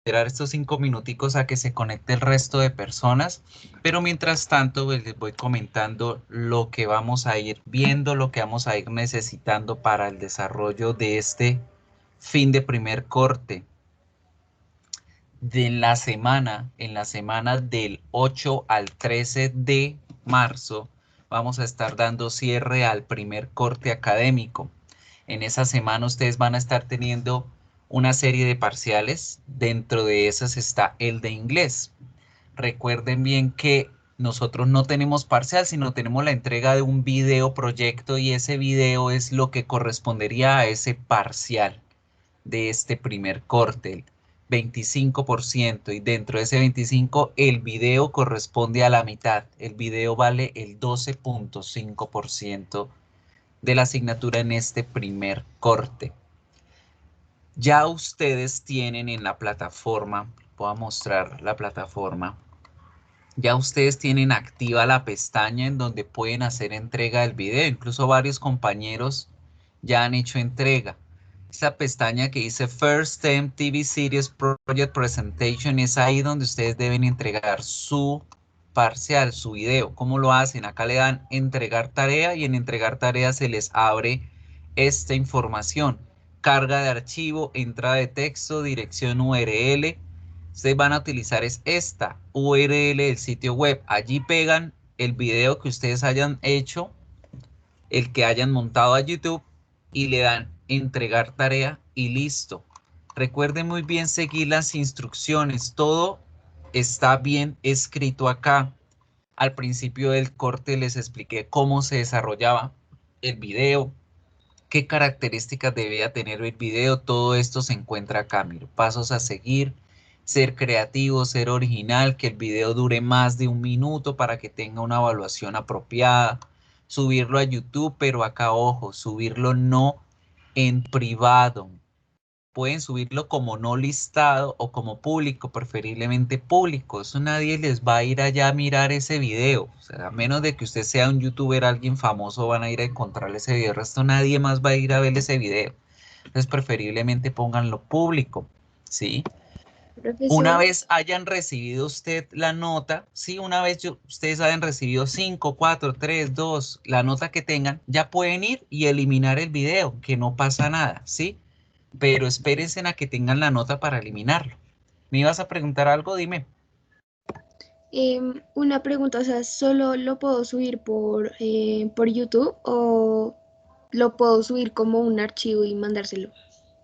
esperar estos 5 minuticos a que se conecte el resto de personas, pero mientras tanto pues, les voy comentando lo que vamos a ir viendo, lo que vamos a ir necesitando para el desarrollo de este fin de primer corte. En la semana del 8 al 13 de marzo, vamos a estar dando cierre al primer corte académico. En esa semana ustedes van a estar teniendo una serie de parciales. Dentro de esas está el de inglés. Recuerden bien que nosotros no tenemos parcial, sino tenemos la entrega de un video proyecto y ese video es lo que correspondería a ese parcial de este primer corte, el 25%, y dentro de ese 25 el video corresponde a la mitad. El video vale el 12.5% de la asignatura en este primer corte. Ya ustedes tienen en la plataforma, voy a mostrar la plataforma, ya ustedes tienen activa la pestaña en donde pueden hacer entrega del video. Incluso varios compañeros ya han hecho entrega. Esta pestaña que dice First Time TV Series Project Presentation es ahí donde ustedes deben entregar su parcial, su video. ¿Cómo lo hacen? Acá le dan entregar tarea y en entregar tarea se les abre esta información. Carga de archivo, entrada de texto, dirección URL. Ustedes van a utilizar es esta URL del sitio web. Allí pegan el video que ustedes hayan hecho, el que hayan montado a YouTube y le dan entregar tarea y listo. Recuerden muy bien seguir las instrucciones. Todo está bien escrito acá. Al principio del corte les expliqué cómo se desarrollaba el video, qué características debía tener el video. Todo esto se encuentra acá. Mira, pasos a seguir, ser creativo, ser original, que el video dure más de 1 minuto para que tenga una evaluación apropiada, subirlo a YouTube, pero acá ojo, subirlo no en privado. Pueden subirlo como no listado o como público, preferiblemente público. Eso nadie les va a ir allá a mirar ese video. O sea, a menos de que usted sea un youtuber, alguien famoso, van a ir a encontrarle ese video. El resto nadie más va a ir a ver ese video. Entonces, preferiblemente pónganlo público, ¿sí? Una Profesor, vez hayan recibido usted la nota, ¿sí? Una vez ustedes hayan recibido 5, 4, 3, 2, la nota que tengan, ya pueden ir y eliminar el video, que no pasa nada, ¿sí? Pero espérense a que tengan la nota para eliminarlo. ¿Me ibas a preguntar algo? Dime. una pregunta, o sea, ¿solo lo puedo subir por YouTube o lo puedo subir como un archivo y mandárselo?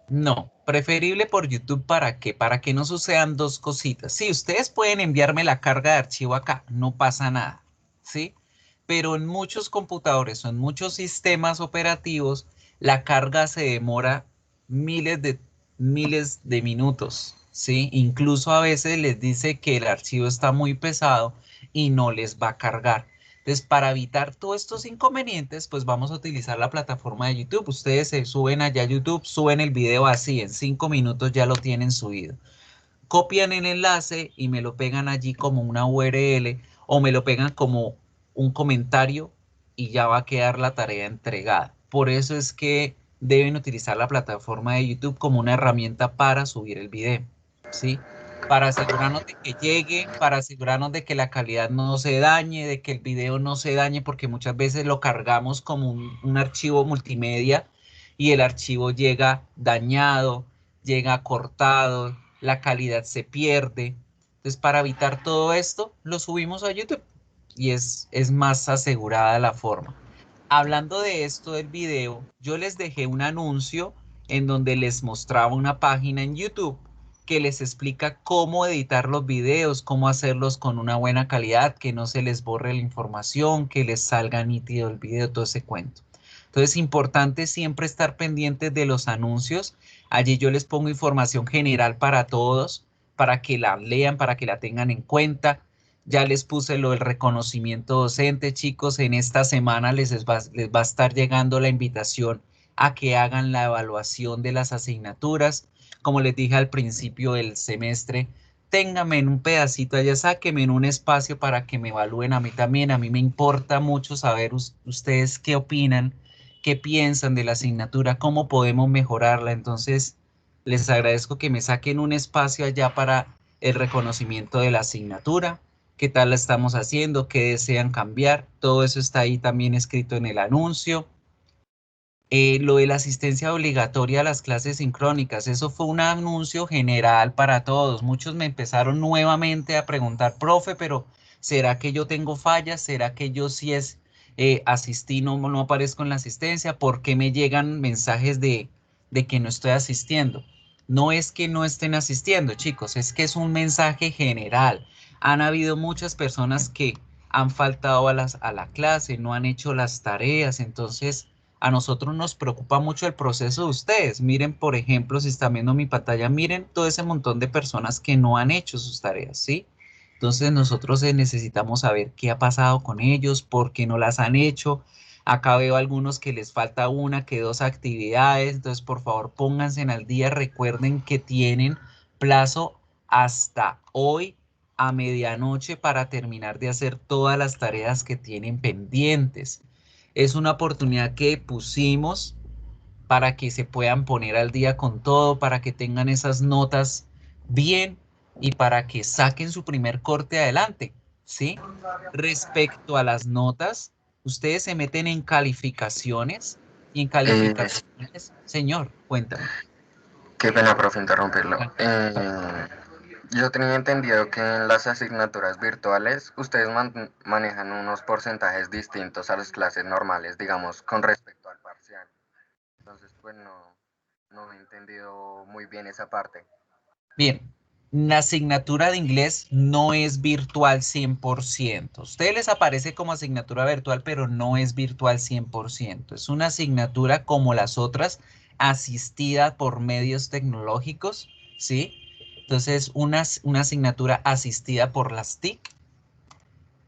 No, preferible por YouTube. ¿Para qué? Para que no sucedan dos cositas. Sí, ustedes pueden enviarme la carga de archivo acá, no pasa nada, ¿sí? Pero en muchos computadores o en muchos sistemas operativos, la carga se demora miles de, miles de minutos, ¿sí? Incluso a veces les dice que el archivo está muy pesado y no les va a cargar. Entonces, para evitar todos estos inconvenientes, pues vamos a utilizar la plataforma de YouTube. Ustedes se suben allá a YouTube, suben el video así, en 5 minutos ya lo tienen subido. Copian el enlace y me lo pegan allí como una URL o me lo pegan como un comentario y ya va a quedar la tarea entregada. Por eso es que deben utilizar la plataforma de YouTube como una herramienta para subir el video, ¿sí? Para asegurarnos de que llegue, para asegurarnos de que la calidad no se dañe, de que el video no se dañe, porque muchas veces lo cargamos como un archivo multimedia y el archivo llega dañado, llega cortado, la calidad se pierde. Entonces, para evitar todo esto, lo subimos a YouTube y es más asegurada la forma. Hablando de esto del video, yo les dejé un anuncio en donde les mostraba una página en YouTube que les explica cómo editar los videos, cómo hacerlos con una buena calidad, que no se les borre la información, que les salga nítido el video, todo ese cuento. Entonces, es importante siempre estar pendientes de los anuncios. Allí yo les pongo información general para todos, para que la lean, para que la tengan en cuenta. Ya les puse lo del reconocimiento docente, chicos. En esta semana les va a estar llegando la invitación a que hagan la evaluación de las asignaturas. Como les dije al principio del semestre, ténganme en un pedacito allá, sáquenme en un espacio para que me evalúen a mí también. A mí me importa mucho saber ustedes qué opinan, qué piensan de la asignatura, cómo podemos mejorarla. Entonces, Les agradezco que me saquen un espacio allá para el reconocimiento de la asignatura, qué tal la estamos haciendo, qué desean cambiar. Todo eso está ahí también escrito en el anuncio. Lo de la asistencia obligatoria a las clases sincrónicas, eso fue un anuncio general para todos. Muchos me empezaron nuevamente a preguntar, profe, pero ¿será que yo tengo fallas? ¿Será que yo sí asistí, no aparezco en la asistencia? ¿Por qué me llegan mensajes de que no estoy asistiendo? No es que no estén asistiendo, chicos, es que es un mensaje general. Han habido muchas personas que han faltado a la clase, no han hecho las tareas, entonces a nosotros nos preocupa mucho el proceso de ustedes. Miren, por ejemplo, si están viendo mi pantalla, miren todo ese montón de personas que no han hecho sus tareas, ¿sí? Entonces nosotros necesitamos saber qué ha pasado con ellos, por qué no las han hecho. Acá veo algunos que les falta una, que dos actividades. Entonces, por favor, pónganse al día. Recuerden que tienen plazo hasta hoy a medianoche para terminar de hacer todas las tareas que tienen pendientes. Es una oportunidad que pusimos para que se puedan poner al día con todo, para que tengan esas notas bien y para que saquen su primer corte adelante, ¿sí? Respecto a las notas, ustedes se meten en calificaciones y en Eh, calificaciones, señor, cuéntame. Qué pena, profe, interrumpirlo. Tranquilo. Yo tenía entendido que en las asignaturas virtuales ustedes manejan unos porcentajes distintos a las clases normales, digamos, con respecto al parcial. Entonces, pues no he entendido muy bien esa parte. Bien, la asignatura de inglés no es virtual 100%. A ustedes les aparece como asignatura virtual, pero no es virtual 100%. Es una asignatura como las otras, asistida por medios tecnológicos, ¿sí? Entonces, una asignatura asistida por las TIC.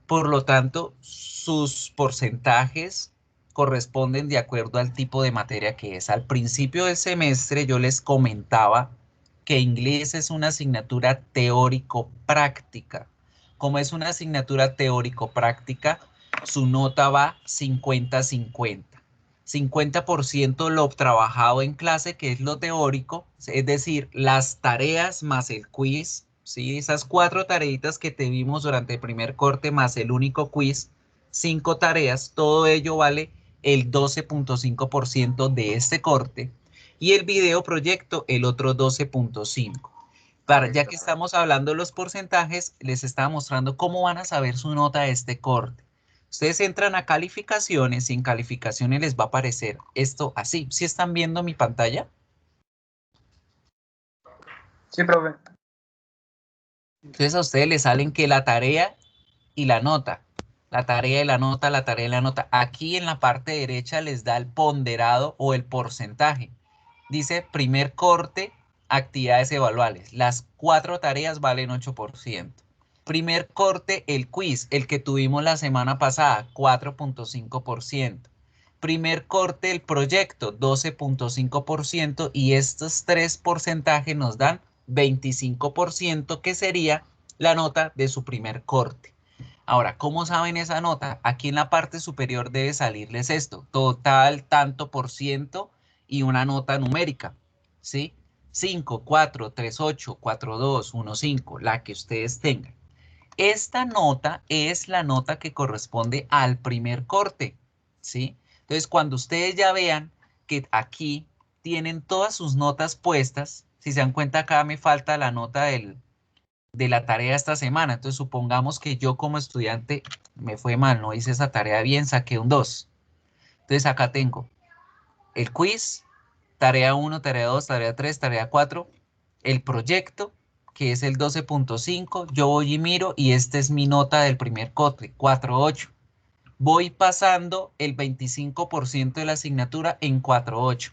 Por lo tanto, sus porcentajes corresponden de acuerdo al tipo de materia que es. Al principio del semestre yo les comentaba que inglés es una asignatura teórico-práctica. Como es una asignatura teórico-práctica, su nota va 50-50. 50% lo trabajado en clase, que es lo teórico, es decir, las tareas más el quiz, ¿sí? Esas 4 tareitas que te vimos durante el primer corte más el único quiz, 5 tareas, todo ello vale el 12.5% de este corte y el video proyecto el otro 12.5%. Ya Listo, que profe. estamos hablando de los porcentajes, les estaba mostrando cómo van a saber su nota de este corte. Ustedes entran a calificaciones y en calificaciones les va a aparecer esto así. ¿Sí están viendo mi pantalla? Sí, profe. Entonces a ustedes les salen que la tarea y la nota. La tarea y la nota, la tarea y la nota. Aquí en la parte derecha les da el ponderado o el porcentaje. Dice primer corte, actividades evaluables. Las 4 tareas valen 8%. Primer corte, el quiz, el que tuvimos la semana pasada, 4.5%. Primer corte, el proyecto, 12.5%. Y estos 3 porcentajes nos dan 25%, que sería la nota de su primer corte. Ahora, ¿cómo saben esa nota? Aquí en la parte superior debe salirles esto, total tanto por ciento y una nota numérica, ¿sí? 5, 4, 3, 8, 4, 2, 1, 5, la que ustedes tengan. Esta nota es la nota que corresponde al primer corte, ¿sí? Entonces, cuando ustedes ya vean que aquí tienen todas sus notas puestas, si se dan cuenta acá me falta la nota de la tarea esta semana. Entonces, supongamos que yo como estudiante me fue mal, no hice esa tarea bien, saqué un 2. Entonces, acá tengo el quiz, tarea 1, tarea 2, tarea 3, tarea 4, el proyecto, que es el 12.5. Yo voy y miro y esta es mi nota del primer corte, 4.8. Voy pasando el 25% de la asignatura en 4.8.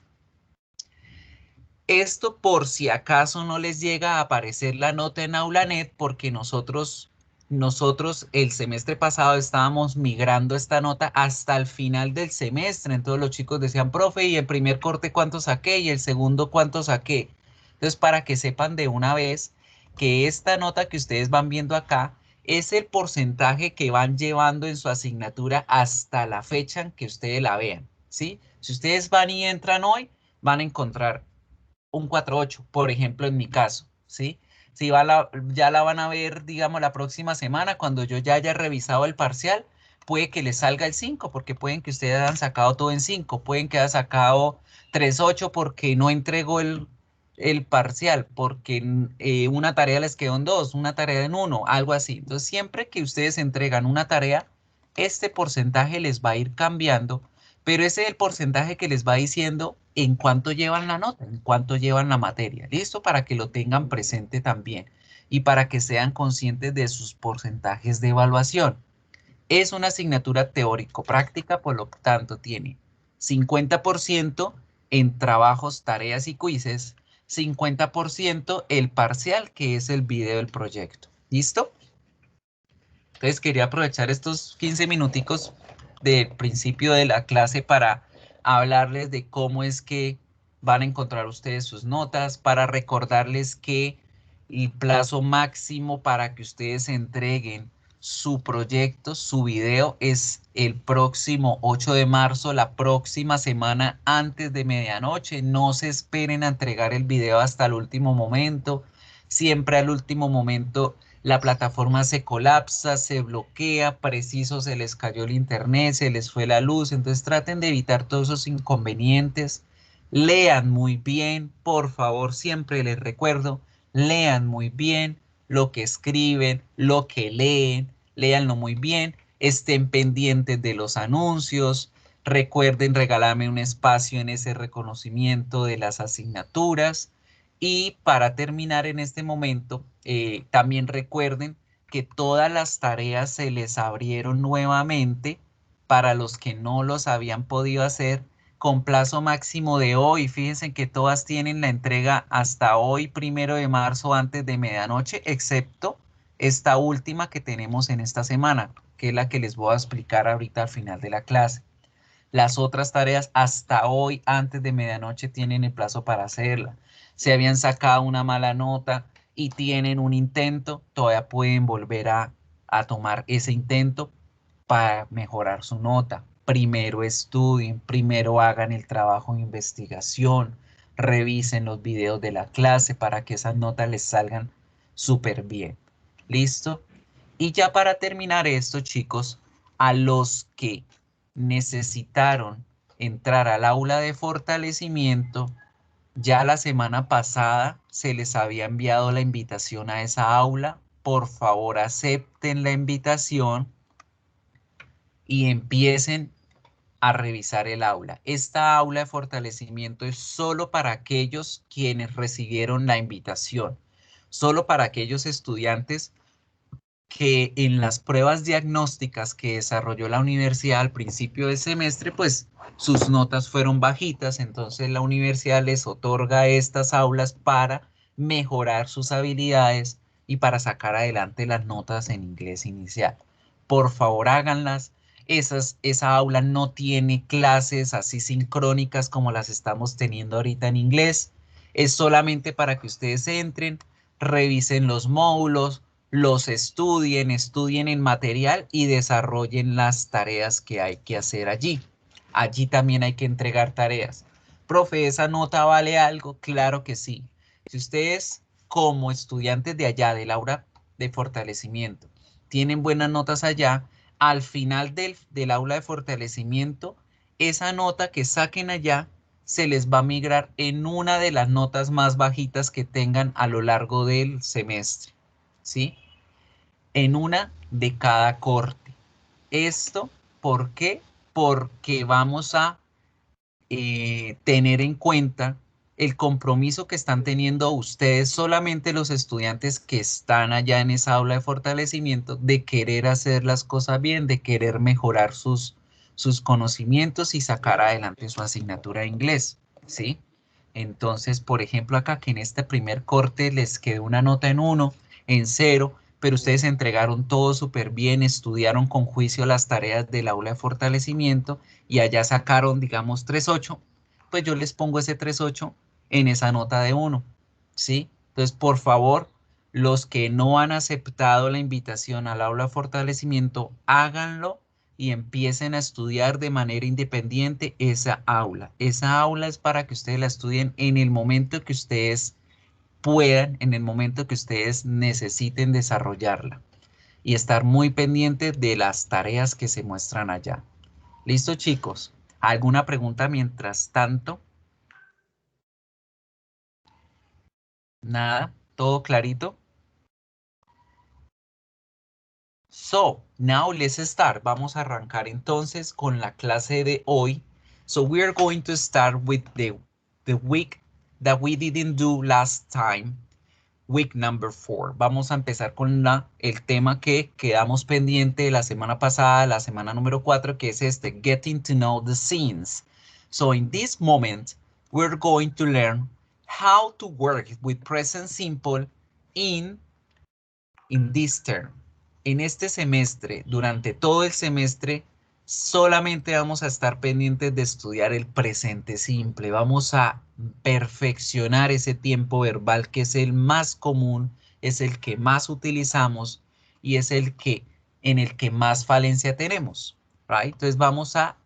Esto por si acaso no les llega a aparecer la nota en AulaNet, porque nosotros el semestre pasado estábamos migrando esta nota hasta el final del semestre. Entonces los chicos decían, profe, y el primer corte cuánto saqué y el segundo cuánto saqué. Entonces, para que sepan de una vez que esta nota que ustedes van viendo acá es el porcentaje que van llevando en su asignatura hasta la fecha en que ustedes la vean, ¿sí? Si ustedes van y entran hoy, van a encontrar un 4.8, por ejemplo, en mi caso, ¿sí? Si ya la van a ver, digamos, la próxima semana, cuando yo ya haya revisado el parcial, puede que les salga el 5, porque pueden que ustedes hayan sacado todo en 5, pueden que hayan sacado 3.8 porque no entregó el parcial, porque una tarea les quedó en 2, una tarea en 1, algo así. Entonces, siempre que ustedes entregan una tarea, este porcentaje les va a ir cambiando, pero ese es el porcentaje que les va diciendo en cuánto llevan la nota, en cuánto llevan la materia. ¿Listo? Para que lo tengan presente también y para que sean conscientes de sus porcentajes de evaluación. Es una asignatura teórico-práctica, por lo tanto tiene 50% en trabajos, tareas y quizzes, 50% el parcial, que es el video del proyecto. ¿Listo? Entonces quería aprovechar estos 15 minuticos del principio de la clase para hablarles de cómo es que van a encontrar ustedes sus notas, para recordarles que el plazo máximo para que ustedes entreguen su proyecto, su video, es el próximo 8 de marzo, la próxima semana antes de medianoche. No se esperen a entregar el video hasta el último momento. Siempre al último momento la plataforma se colapsa, se bloquea, preciso se les cayó el internet, se les fue la luz. Entonces traten de evitar todos esos inconvenientes. Lean muy bien, por favor, siempre les recuerdo, lean muy bien lo que escriben, lo que leen, léanlo muy bien, estén pendientes de los anuncios, recuerden regalarme un espacio en ese reconocimiento de las asignaturas. Y para terminar en este momento, también recuerden que todas las tareas se les abrieron nuevamente para los que no los habían podido hacer con plazo máximo de hoy. Fíjense que todas tienen la entrega hasta hoy, 1 de marzo, antes de medianoche, excepto esta última que tenemos en esta semana, que es la que les voy a explicar ahorita al final de la clase. Las otras tareas hasta hoy, antes de medianoche, tienen el plazo para hacerla. Si habían sacado una mala nota y tienen un intento, todavía pueden volver a tomar ese intento para mejorar su nota. Primero estudien, primero hagan el trabajo de investigación, revisen los videos de la clase para que esas notas les salgan súper bien. ¿Listo? Y ya para terminar esto, chicos, a los que necesitaron entrar al aula de fortalecimiento, ya la semana pasada se les había enviado la invitación a esa aula. Por favor, acepten la invitación y empiecen a revisar el aula. Esta aula de fortalecimiento es solo para aquellos quienes recibieron la invitación, solo para aquellos estudiantes que en las pruebas diagnósticas que desarrolló la universidad al principio del semestre, pues sus notas fueron bajitas, entonces la universidad les otorga estas aulas para mejorar sus habilidades y para sacar adelante las notas en inglés inicial. Por favor, háganlas. Esa aula no tiene clases así sincrónicas como las estamos teniendo ahorita en inglés. Es solamente para que ustedes entren, revisen los módulos, los estudien en material y desarrollen las tareas que hay que hacer allí. Allí también hay que entregar tareas. Profe, ¿esa nota vale algo? Claro que sí. Si ustedes, como estudiantes de allá, del aula de fortalecimiento, tienen buenas notas allá, al final del aula de fortalecimiento, esa nota que saquen allá se les va a migrar en una de las notas más bajitas que tengan a lo largo del semestre, ¿sí? En una de cada corte. ¿Esto por qué? Porque vamos a tener en cuenta el compromiso que están teniendo ustedes, solamente los estudiantes que están allá en esa aula de fortalecimiento, de querer hacer las cosas bien, de querer mejorar sus conocimientos y sacar adelante su asignatura de inglés, ¿sí? Entonces, por ejemplo, acá que en este primer corte les quedó una nota en 1, en 0, pero ustedes entregaron todo súper bien, estudiaron con juicio las tareas del aula de fortalecimiento y allá sacaron, digamos, 3.8, pues yo les pongo ese 3.8 en esa nota de 1, ¿sí? Entonces, por favor, los que no han aceptado la invitación al aula de fortalecimiento, háganlo y empiecen a estudiar de manera independiente esa aula. Esa aula es para que ustedes la estudien en el momento que ustedes puedan, en el momento que ustedes necesiten desarrollarla y estar muy pendientes de las tareas que se muestran allá. ¿Listo, chicos? ¿Alguna pregunta mientras tanto? Nada, todo clarito. So, now let's start. Vamos a arrancar entonces con la clase de hoy. So, we are going to start with the week that we didn't do last time. Week number 4. Vamos a empezar con el tema que quedamos pendiente la semana pasada, la semana número 4, que es este, Getting to Know the Scenes. So, in this moment, we're going to learn how to work with present simple in this term. En este semestre, durante todo el semestre, solamente vamos a estar pendientes de estudiar el presente simple. Vamos a perfeccionar ese tiempo verbal que es el más común, es el que más utilizamos y es el que en el que más falencia tenemos. Right? Entonces vamos a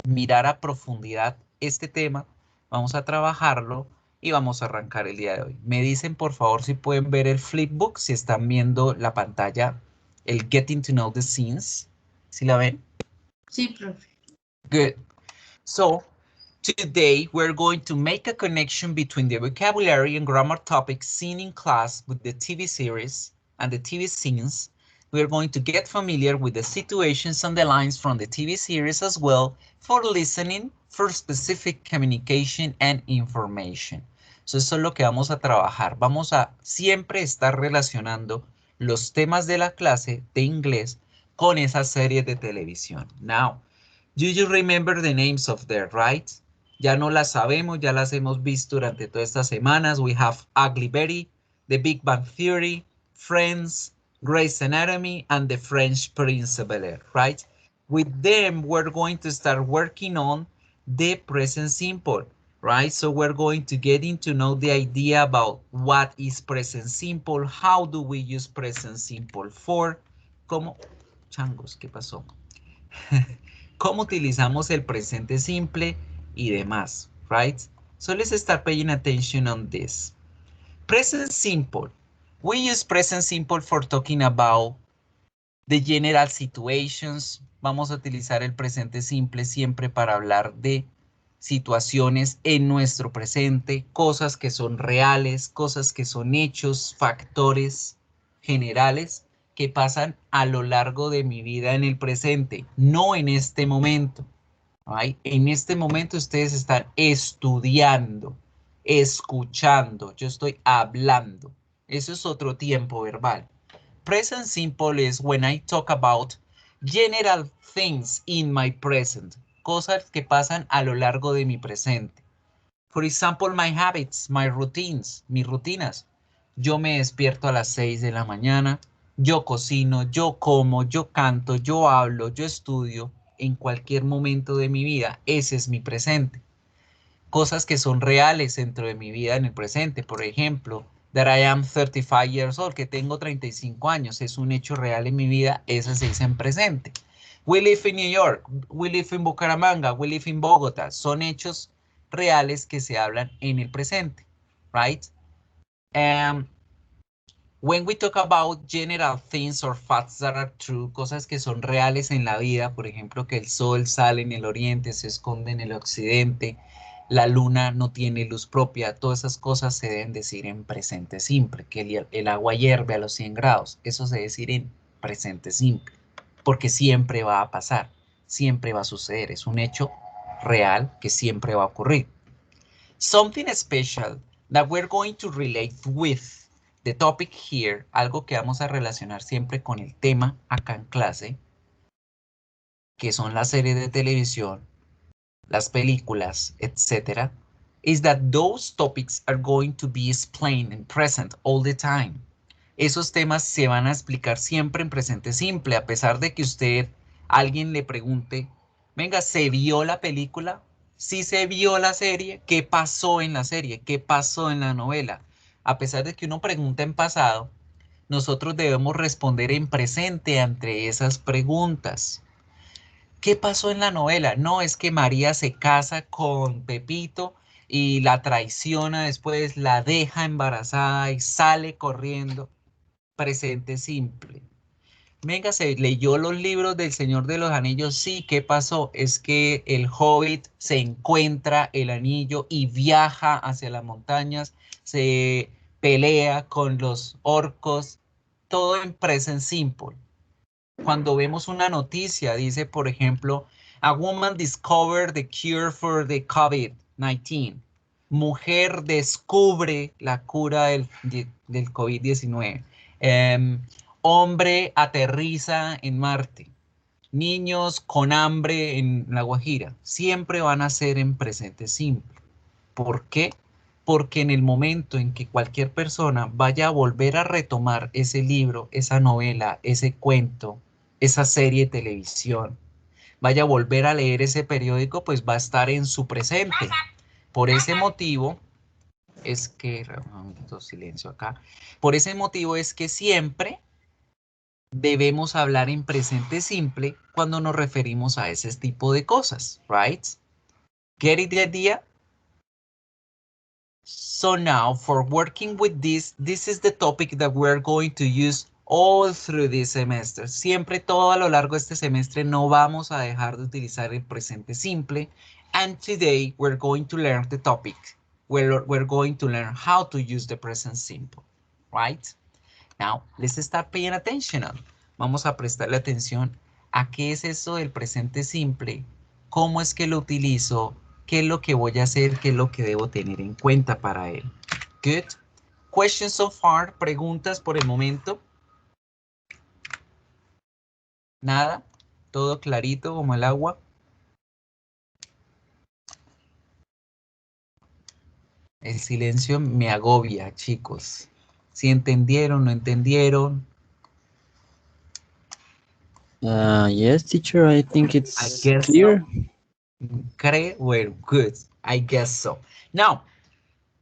mirar a profundidad este tema, vamos a trabajarlo y vamos a arrancar el día de hoy. Me dicen por favor si pueden ver el flipbook, si están viendo la pantalla, el Getting to Know the Scenes. ¿Sí la ven? Sí, profe. Good. So, today we're going to make a connection between the vocabulary and grammar topics seen in class with the TV series and the TV scenes. We're going to get familiar with the situations and the lines from the TV series as well for listening, for specific communication and information. So, eso es lo que vamos a trabajar. Vamos a siempre estar relacionando los temas de la clase de inglés con esas series de televisión. Now, do you remember the names of them, right? Ya no las sabemos, ya las hemos visto durante todas estas semanas. We have Ugly Betty, The Big Bang Theory, Friends, Grey's Anatomy, and The French Prince of Bel-Air, right? With them, we're going to start working on the present simple, right? So we're going to get into know the idea about what is present simple, how do we use present simple for, cómo, changos, ¿qué pasó? Cómo utilizamos el presente simple y demás, right? So let's start paying attention on this. Present simple. We use present simple for talking about the general situations. Vamos a utilizar el presente simple siempre para hablar de situaciones en nuestro presente, cosas que son reales, cosas que son hechos, factores generales que pasan a lo largo de mi vida en el presente, no en este momento. ¿Right? En este momento ustedes están estudiando, escuchando, yo estoy hablando. Eso es otro tiempo verbal. Present simple is when I talk about general things in my present. Cosas que pasan a lo largo de mi presente. For example, my habits, my routines, mis rutinas. Yo me despierto a las 6 de la mañana, yo cocino, yo como, yo canto, yo hablo, yo estudio en cualquier momento de mi vida. Ese es mi presente. Cosas que son reales dentro de mi vida en el presente. Por ejemplo, that I am 35 years old, que tengo 35 años. Es un hecho real en mi vida. Ese se dice en presente. We live in New York. We live in Bucaramanga. We live in Bogotá. Son hechos reales que se hablan en el presente. Right? When we talk about general things or facts that are true, cosas que son reales en la vida, por ejemplo, que el sol sale en el oriente, se esconde en el occidente, la luna no tiene luz propia, todas esas cosas se deben decir en presente simple, que el agua hierve a los 100 grados, eso se debe decir en presente simple, porque siempre va a pasar, siempre va a suceder, es un hecho real que siempre va a ocurrir. Something special that we're going to relate with the topic here, algo que vamos a relacionar siempre con el tema acá en clase, que son las series de televisión, las películas, etc., is that those topics are going to be explained in present all the time. Esos temas se van a explicar siempre en presente simple, a pesar de que alguien le pregunte, venga, ¿se vio la película? ¿Sí se vio la serie? ¿Qué pasó en la serie? ¿Qué pasó en la novela? A pesar de que uno pregunta en pasado, nosotros debemos responder en presente ante esas preguntas. ¿Qué pasó en la novela? No, es que María se casa con Pepito y la traiciona después, la deja embarazada y sale corriendo. Presente simple. Venga, se leyó los libros del Señor de los Anillos. Sí, ¿qué pasó? Es que el Hobbit se encuentra el anillo y viaja hacia las montañas, se pelea con los orcos, todo en present simple. Cuando vemos una noticia, dice, por ejemplo, a woman discovered the cure for the COVID-19. Mujer descubre la cura del COVID-19. Hombre aterriza en Marte. Niños con hambre en La Guajira. Siempre van a ser en presente simple. ¿Por qué? Porque en el momento en que cualquier persona vaya a volver a retomar ese libro, esa novela, ese cuento, esa serie de televisión, vaya a volver a leer ese periódico, pues va a estar en su presente. Por ese motivo es que, un momento, silencio acá, por ese motivo es que siempre debemos hablar en presente simple cuando nos referimos a ese tipo de cosas, right? Get it the idea? So now for working with this is the topic that we're going to use all through this semester. Siempre todo a lo largo de este semestre no vamos a dejar de utilizar el presente simple. And today we're going to learn the topic. We're going to learn how to use the present simple, right? Now, let's start paying attention. Vamos a prestarle atención a qué es eso del presente simple, cómo es que lo utilizo, qué es lo que voy a hacer, qué es lo que debo tener en cuenta para él. Good. Questions so far, preguntas por el momento. Nada, todo clarito como el agua. El silencio me agobia, chicos. Si entendieron, no entendieron. Yes, teacher, I think it's I guess clear. So. Well, good. I guess so. Now,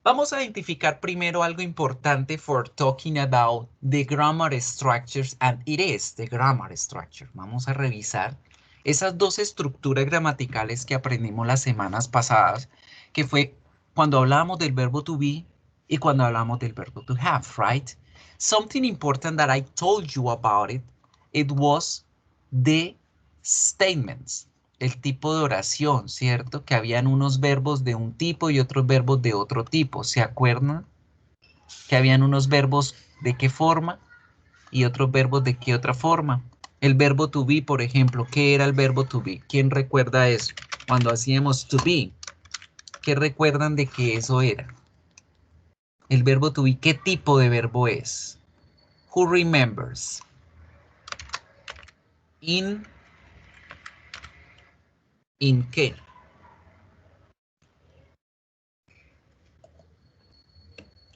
vamos a identificar primero algo importante for talking about the grammar structures, and it is the grammar structure. Vamos a revisar esas dos estructuras gramaticales que aprendimos las semanas pasadas, que fue cuando hablábamos del verbo to be y cuando hablamos del verbo to have, right? Something important that I told you about it was the statements. El tipo de oración, ¿cierto? Que habían unos verbos de un tipo y otros verbos de otro tipo. ¿Se acuerdan? Que habían unos verbos de qué forma y otros verbos de qué otra forma. El verbo to be, por ejemplo, ¿qué era el verbo to be? ¿Quién recuerda eso? Cuando hacíamos to be, ¿qué recuerdan de que eso era? El verbo to be, ¿qué tipo de verbo es? Who remembers? In qué?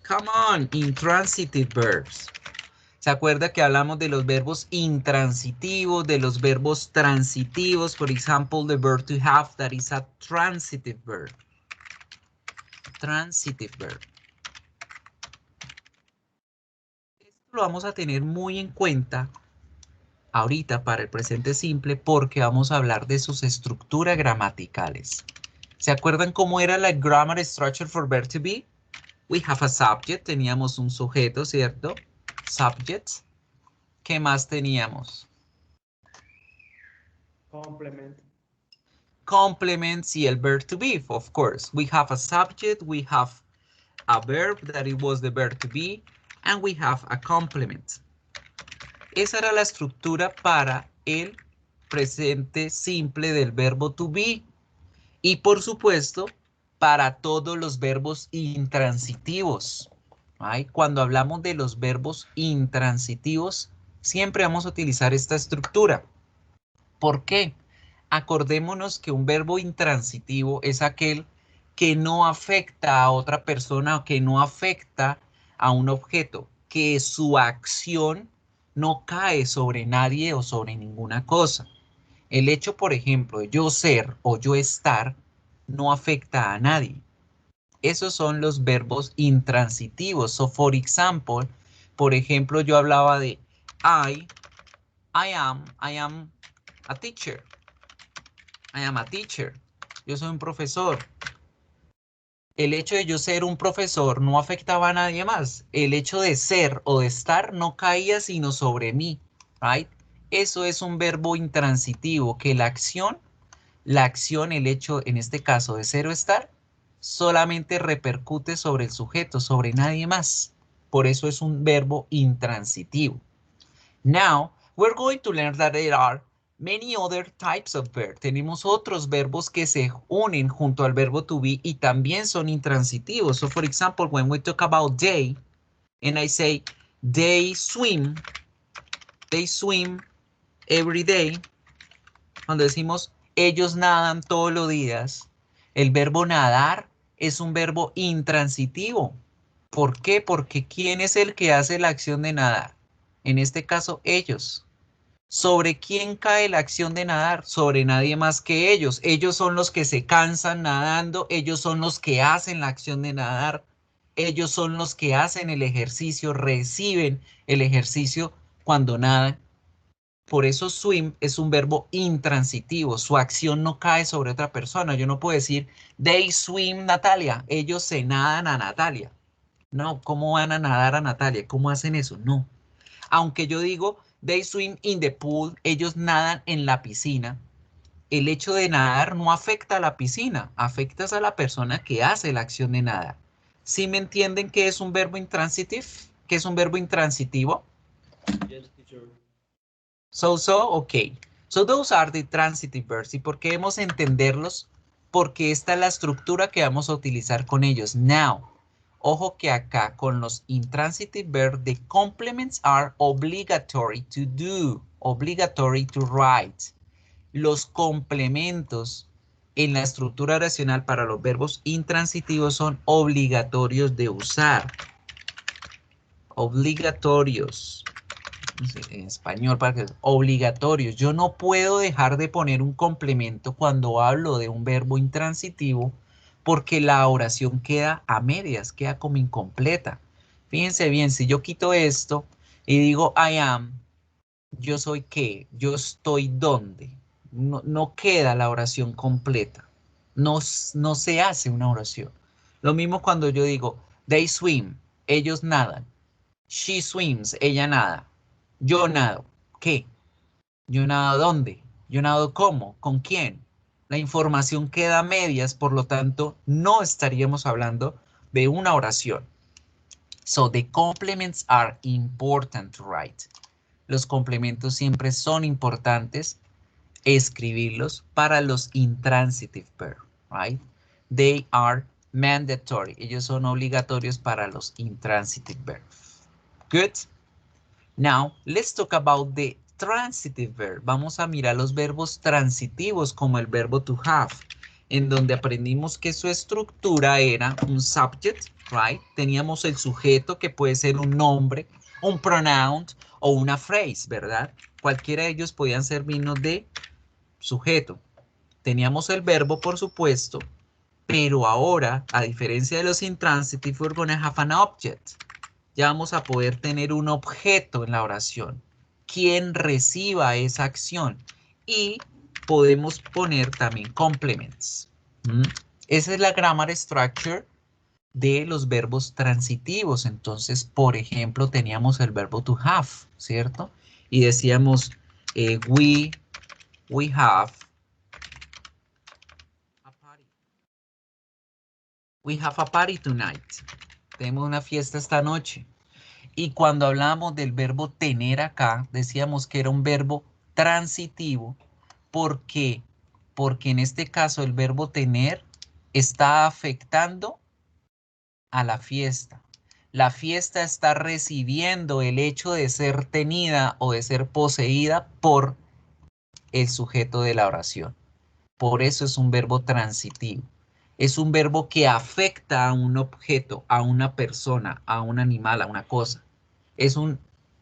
Come on, intransitive verbs. ¿Se acuerda que hablamos de los verbos intransitivos, de los verbos transitivos? For example, the verb to have, that is a transitive verb. Transitive verb. Esto lo vamos a tener muy en cuenta ahorita para el presente simple porque vamos a hablar de sus estructuras gramaticales. ¿Se acuerdan cómo era la grammar structure for verb to be? We have a subject, teníamos un sujeto, ¿cierto? Subject. ¿Qué más teníamos? Complement. Complements y el verb to be, of course. We have a subject, we have a verb, that it was the verb to be, and we have a complement. Esa era la estructura para el presente simple del verbo to be. Y por supuesto, para todos los verbos intransitivos. ¿Ay? Cuando hablamos de los verbos intransitivos, siempre vamos a utilizar esta estructura. ¿Por qué? Acordémonos que un verbo intransitivo es aquel que no afecta a otra persona o que no afecta a un objeto, que su acción no cae sobre nadie o sobre ninguna cosa. El hecho, por ejemplo, de yo ser o yo estar no afecta a nadie. Esos son los verbos intransitivos. So, for example, por ejemplo, yo hablaba de I am a teacher. I am a teacher. Yo soy un profesor. El hecho de yo ser un profesor no afectaba a nadie más. El hecho de ser o de estar no caía sino sobre mí, right? Eso es un verbo intransitivo, que la acción, el hecho en este caso de ser o estar, solamente repercute sobre el sujeto, sobre nadie más. Por eso es un verbo intransitivo. Now, we're going to learn that there are many other types of verb. Tenemos otros verbos que se unen junto al verbo to be y también son intransitivos. So, for example, when we talk about they, and I say, they swim every day. Cuando decimos, ellos nadan todos los días, el verbo nadar es un verbo intransitivo. ¿Por qué? Porque ¿quién es el que hace la acción de nadar? En este caso, ellos. ¿Sobre quién cae la acción de nadar? Sobre nadie más que ellos. Ellos son los que se cansan nadando, ellos son los que hacen la acción de nadar, ellos son los que hacen el ejercicio, reciben el ejercicio cuando nadan. Por eso swim es un verbo intransitivo, su acción no cae sobre otra persona. Yo no puedo decir, they swim Natalia, ellos se nadan a Natalia. No, ¿cómo van a nadar a Natalia? ¿Cómo hacen eso? No. Aunque yo digo, they swim in the pool, ellos nadan en la piscina. El hecho de nadar no afecta a la piscina, afecta a la persona que hace la acción de nadar. ¿Sí me entienden que es un verbo intransitivo? ¿Que es un verbo intransitivo? Yes, teacher. Ok. So those are the transitive verbs. ¿Y por qué debemos entenderlos? Porque esta es la estructura que vamos a utilizar con ellos. Now, ojo que acá con los intransitive verbs, the complements are obligatory to do, obligatory to write. Los complementos en la estructura oracional para los verbos intransitivos son obligatorios de usar. Obligatorios. En español, para que obligatorios. Yo no puedo dejar de poner un complemento cuando hablo de un verbo intransitivo porque la oración queda a medias, queda como incompleta. Fíjense bien, si yo quito esto y digo I am, yo soy qué, yo estoy dónde. No queda la oración completa. No se hace una oración. Lo mismo cuando yo digo they swim, ellos nadan. She swims, ella nada. Yo nado. ¿Qué? Yo nado ¿dónde? Yo nado ¿cómo? ¿Con quién? La información queda a medias, por lo tanto, no estaríamos hablando de una oración. So, the complements are important to write. Los complementos siempre son importantes escribirlos para los intransitive verbs, right? They are mandatory. Ellos son obligatorios para los intransitive verbs. Good. Now, let's talk about the transitive verb. Vamos a mirar los verbos transitivos como el verbo to have, en donde aprendimos que su estructura era un subject, right? Teníamos el sujeto que puede ser un nombre, un pronoun o una phrase, ¿verdad? Cualquiera de ellos podían servirnos de sujeto. Teníamos el verbo, por supuesto, pero ahora, a diferencia de los intransitive, we're going to have an object. Ya vamos a poder tener un objeto en la oración, quien reciba esa acción, y podemos poner también complements. Esa es la grammar structure de los verbos transitivos. Entonces, por ejemplo, teníamos el verbo to have, ¿cierto? Y decíamos, we have a party. We have a party tonight. Tenemos una fiesta esta noche. Y cuando hablamos del verbo tener acá, decíamos que era un verbo transitivo. ¿Por qué? Porque en este caso el verbo tener está afectando a la fiesta. La fiesta está recibiendo el hecho de ser tenida o de ser poseída por el sujeto de la oración. Por eso es un verbo transitivo. Es un verbo que afecta a un objeto, a una persona, a un animal, a una cosa.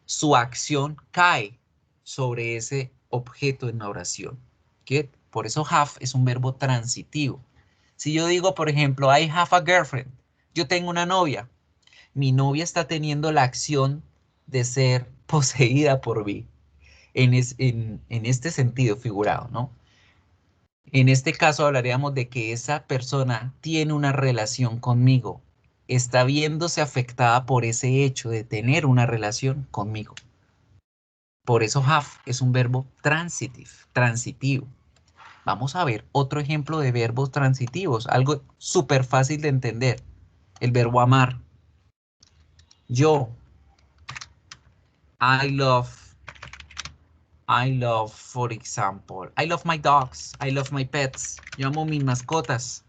Su acción cae sobre ese objeto en la oración. ¿Qué? Por eso have es un verbo transitivo. Si yo digo, por ejemplo, I have a girlfriend, yo tengo una novia, mi novia está teniendo la acción de ser poseída por mí, en este sentido figurado, ¿no? En este caso hablaríamos de que esa persona tiene una relación conmigo, está viéndose afectada por ese hecho de tener una relación conmigo. Por eso have es un verbo transitivo. Vamos a ver otro ejemplo de verbos transitivos, algo súper fácil de entender. El verbo amar. Yo, I love, for example, I love my dogs, I love my pets. Yo amo mis mascotas.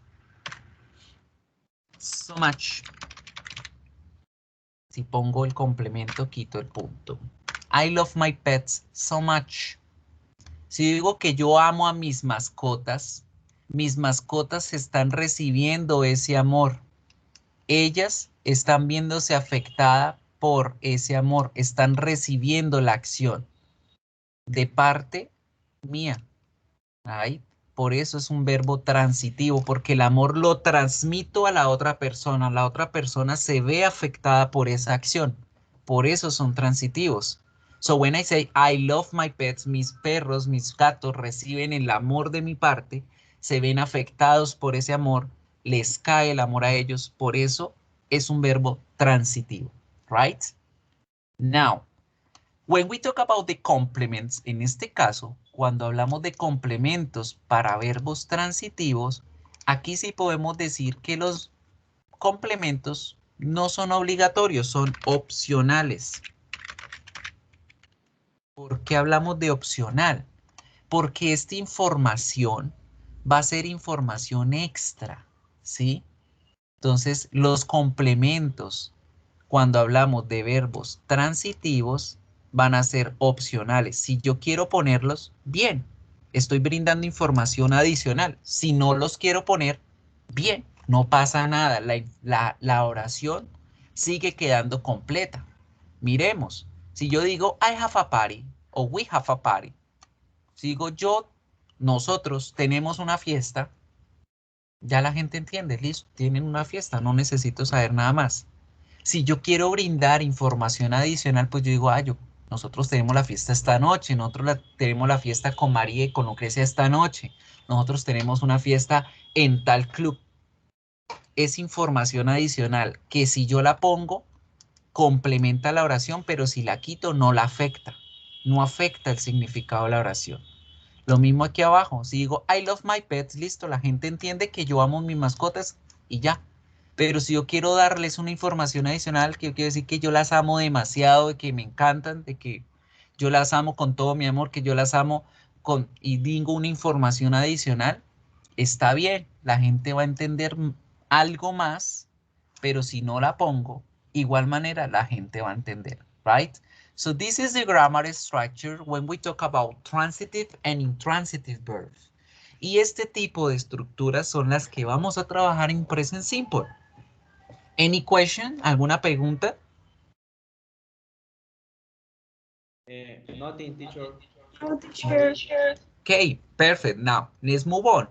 So much. Si pongo el complemento, quito el punto. I love my pets so much. Si digo que yo amo a mis mascotas están recibiendo ese amor. Ellas están viéndose afectadas por ese amor, están recibiendo la acción de parte mía. Ahí, por eso es un verbo transitivo, porque el amor lo transmito a la otra persona se ve afectada por esa acción. Por eso son transitivos. So when I say I love my pets, mis perros, mis gatos reciben el amor de mi parte, se ven afectados por ese amor, les cae el amor a ellos, por eso es un verbo transitivo, right? Now, when we talk about the complements, en este caso, cuando hablamos de complementos para verbos transitivos, aquí sí podemos decir que los complementos no son obligatorios, son opcionales. ¿Por qué hablamos de opcional? Porque esta información va a ser información extra, ¿sí? Entonces, los complementos, cuando hablamos de verbos transitivos, van a ser opcionales. Si yo quiero ponerlos, bien, estoy brindando información adicional. Si no los quiero poner, bien, no pasa nada. La oración sigue quedando completa. Miremos, si yo digo I have a party o we have a party, si digo nosotros tenemos una fiesta, ya la gente entiende, listo, tienen una fiesta, no necesito saber nada más. Si yo quiero brindar información adicional, pues yo digo, nosotros tenemos la fiesta esta noche, tenemos la fiesta con María y con Lucrecia esta noche, nosotros tenemos una fiesta en tal club. Es información adicional que si yo la pongo, complementa la oración, pero si la quito, no la afecta. No afecta el significado de la oración. Lo mismo aquí abajo, si digo I love my pets, listo, la gente entiende que yo amo mis mascotas y ya. Pero si yo quiero darles una información adicional, que yo quiero decir que yo las amo demasiado, de que me encantan, de que yo las amo con todo mi amor, que yo las amo y digo una información adicional, está bien, la gente va a entender algo más, pero si no la pongo, igual manera la gente va a entender, right? So this is the grammar structure when we talk about transitive and intransitive verbs. Y este tipo de estructuras son las que vamos a trabajar en present simple. Any question? ¿Alguna pregunta? Nothing, teacher. No, teacher. Okay, perfect. Now, let's move on.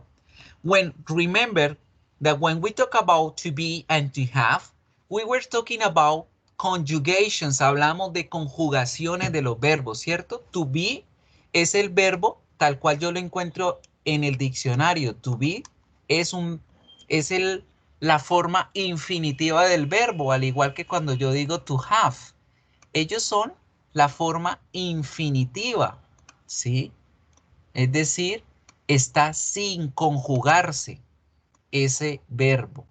Remember that when we talk about to be and to have, we were talking about conjugations. Hablamos de conjugaciones de los verbos, ¿cierto? To be es el verbo tal cual yo lo encuentro en el diccionario. To be es la forma infinitiva del verbo, al igual que cuando yo digo to have. Ellos son la forma infinitiva, ¿sí? Es decir, está sin conjugarse ese verbo.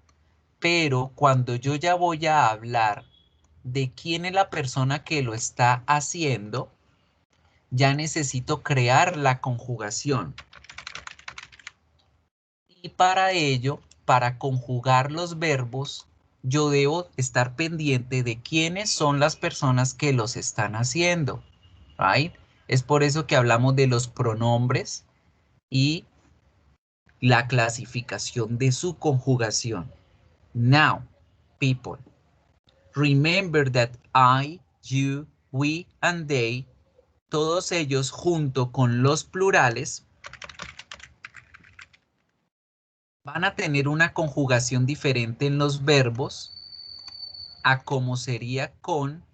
Pero cuando yo ya voy a hablar de quién es la persona que lo está haciendo, ya necesito crear la conjugación. Y para ello, para conjugar los verbos, yo debo estar pendiente de quiénes son las personas que los están haciendo. Right? Es por eso que hablamos de los pronombres y la clasificación de su conjugación. Now, people, remember that I, you, we, and they, todos ellos junto con los plurales, van a tener una conjugación diferente en los verbos a como sería con,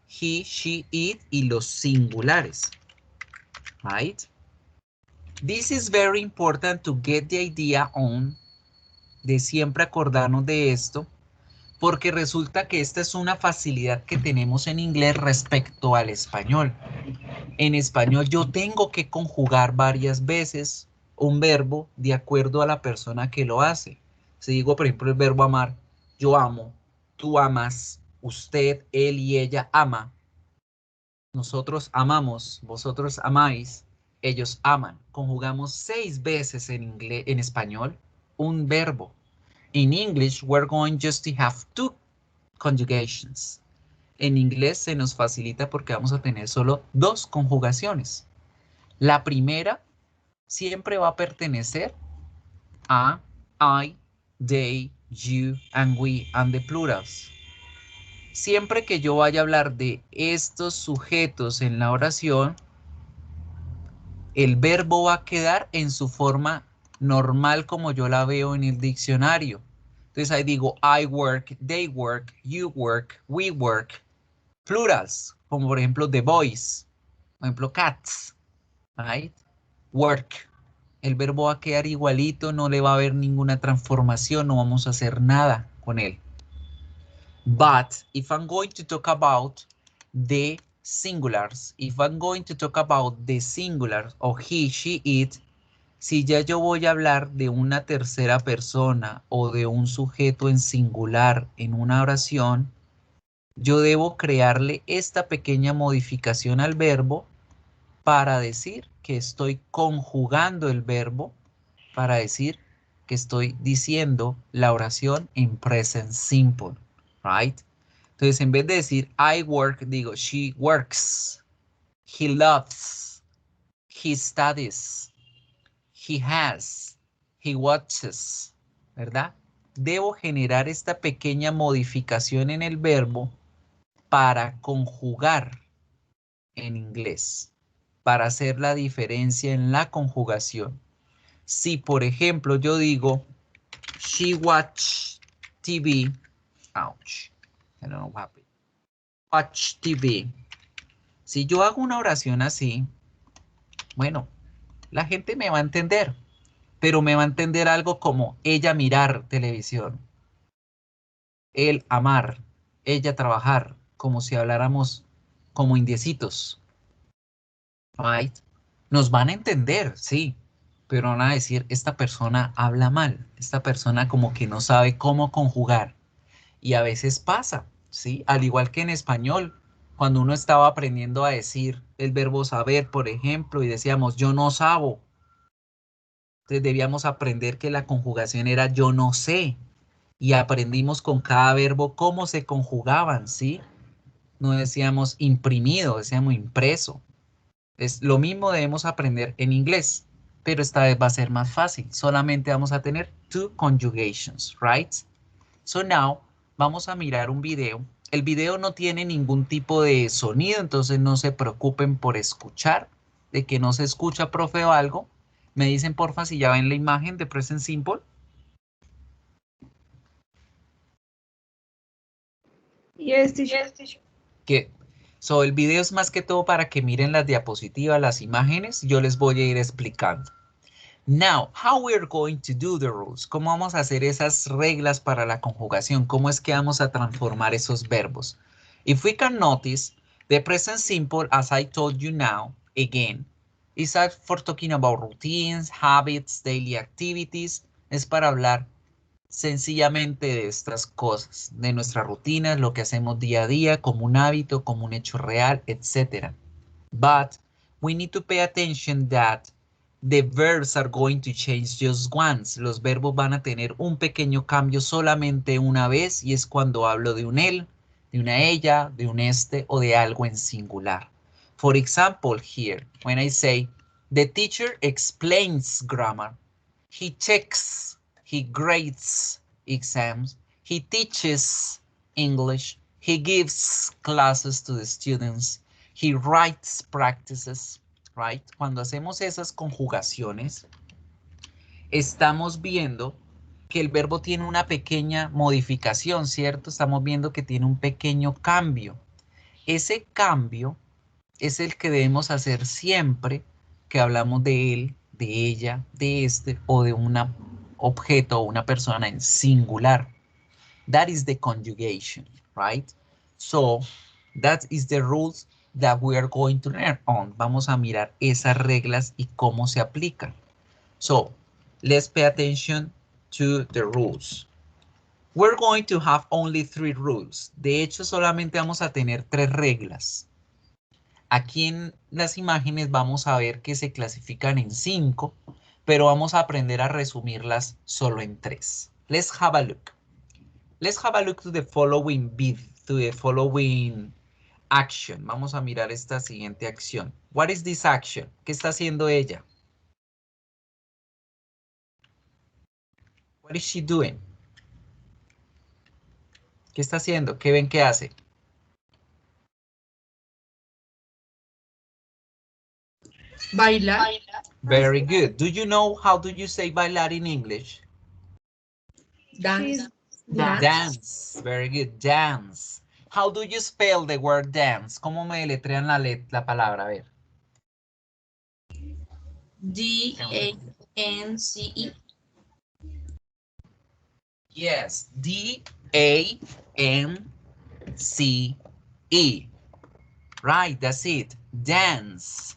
he, she, it y los singulares. right? This is very important to get the idea on, de siempre acordarnos de esto, porque resulta que esta es una facilidad que tenemos en inglés respecto al español. En español yo tengo que conjugar varias veces un verbo de acuerdo a la persona que lo hace. Si digo, por ejemplo, el verbo amar, yo amo, tú amas, usted, él y ella ama. Nosotros amamos, vosotros amáis, ellos aman. Conjugamos 6 veces en inglés, en español, un verbo. In English, we're going just to have 2 conjugations. En inglés se nos facilita porque vamos a tener solo 2 conjugaciones. La primera siempre va a pertenecer a I, they, you, and we, and the plurals. Siempre que yo vaya a hablar de estos sujetos en la oración, el verbo va a quedar en su forma normal como yo la veo en el diccionario. Entonces ahí digo I work, they work, you work, we work. Plurals, como por ejemplo the boys, por ejemplo cats, right? Work. El verbo va a quedar igualito, no le va a haber ninguna transformación, no vamos a hacer nada con él. But if I'm going to talk about the singulars, if I'm going to talk about the singulars of he, she, it, si ya yo voy a hablar de una tercera persona o de un sujeto en singular en una oración, yo debo crearle esta pequeña modificación al verbo para decir que estoy conjugando el verbo, para decir que estoy diciendo la oración en present simple, right? Entonces, en vez de decir I work, digo she works, he loves, he studies, he has, he watches, ¿verdad? Debo generar esta pequeña modificación en el verbo para conjugar en inglés, para hacer la diferencia en la conjugación. Si, por ejemplo, yo digo, she watch TV, ouch, I don't know what happened. Watch TV. Si yo hago una oración así, bueno, la gente me va a entender, pero me va a entender algo como ella mirar televisión, él amar, ella trabajar, como si habláramos como indiecitos, right? Nos van a entender, sí, pero van a decir, esta persona habla mal, esta persona como que no sabe cómo conjugar. Y a veces pasa, ¿sí? Al igual que en español, cuando uno estaba aprendiendo a decir el verbo saber, por ejemplo, y decíamos yo no sabo. Entonces debíamos aprender que la conjugación era yo no sé. Y aprendimos con cada verbo cómo se conjugaban, ¿sí? No decíamos imprimido, decíamos impreso. Es lo mismo debemos aprender en inglés, pero esta vez va a ser más fácil. Solamente vamos a tener 2 conjugations, right? So now, vamos a mirar un video. El video no tiene ningún tipo de sonido, entonces no se preocupen por escuchar. De que no se escucha, profe, o algo. Me dicen, porfa, si ya ven la imagen de Present Simple. Yes, teacher. Que So, el video es más que todo para que miren las diapositivas, las imágenes. Yo les voy a ir explicando. Now, how we're going to do the rules. ¿Cómo vamos a hacer esas reglas para la conjugación? ¿Cómo es que vamos a transformar esos verbos? If we can notice, the present simple, as I told you now, again, is for talking about routines, habits, daily activities. Es para hablar sencillamente de estas cosas, de nuestras rutinas, lo que hacemos día a día, como un hábito, como un hecho real, etc. But we need to pay attention that the verbs are going to change just once. Los verbos van a tener un pequeño cambio solamente una vez y es cuando hablo de un él, de una ella, de un este o de algo en singular. For example, here, when I say, the teacher explains grammar, he checks, he grades exams, he teaches English, he gives classes to the students, he writes practices, right? Cuando hacemos esas conjugaciones, estamos viendo que el verbo tiene una pequeña modificación, ¿cierto? Estamos viendo que tiene un pequeño cambio. Ese cambio es el que debemos hacer siempre que hablamos de él, de ella, de este o de un objeto o una persona en singular. That is the conjugation, right? So, that is the rules that we are going to learn on. Vamos a mirar esas reglas y cómo se aplican. So, let's pay attention to the rules. We're going to have only 3 rules. De hecho, solamente vamos a tener 3 reglas. Aquí en las imágenes vamos a ver que se clasifican en 5, pero vamos a aprender a resumirlas solo en 3. Let's have a look. Let's have a look to the following action. Vamos a mirar esta siguiente acción. What is this action? ¿Qué está haciendo ella? What is she doing? ¿Qué está haciendo? ¿Qué ven que hace? Bailar. Very good. Do you know how do you say bailar in English? Dance. Dance. Very good. Dance. How do you spell the word dance? ¿Cómo me deletrean la palabra? A ver. D-A-N-C-E. Yes. D-A-N-C-E. Right, that's it. Dance.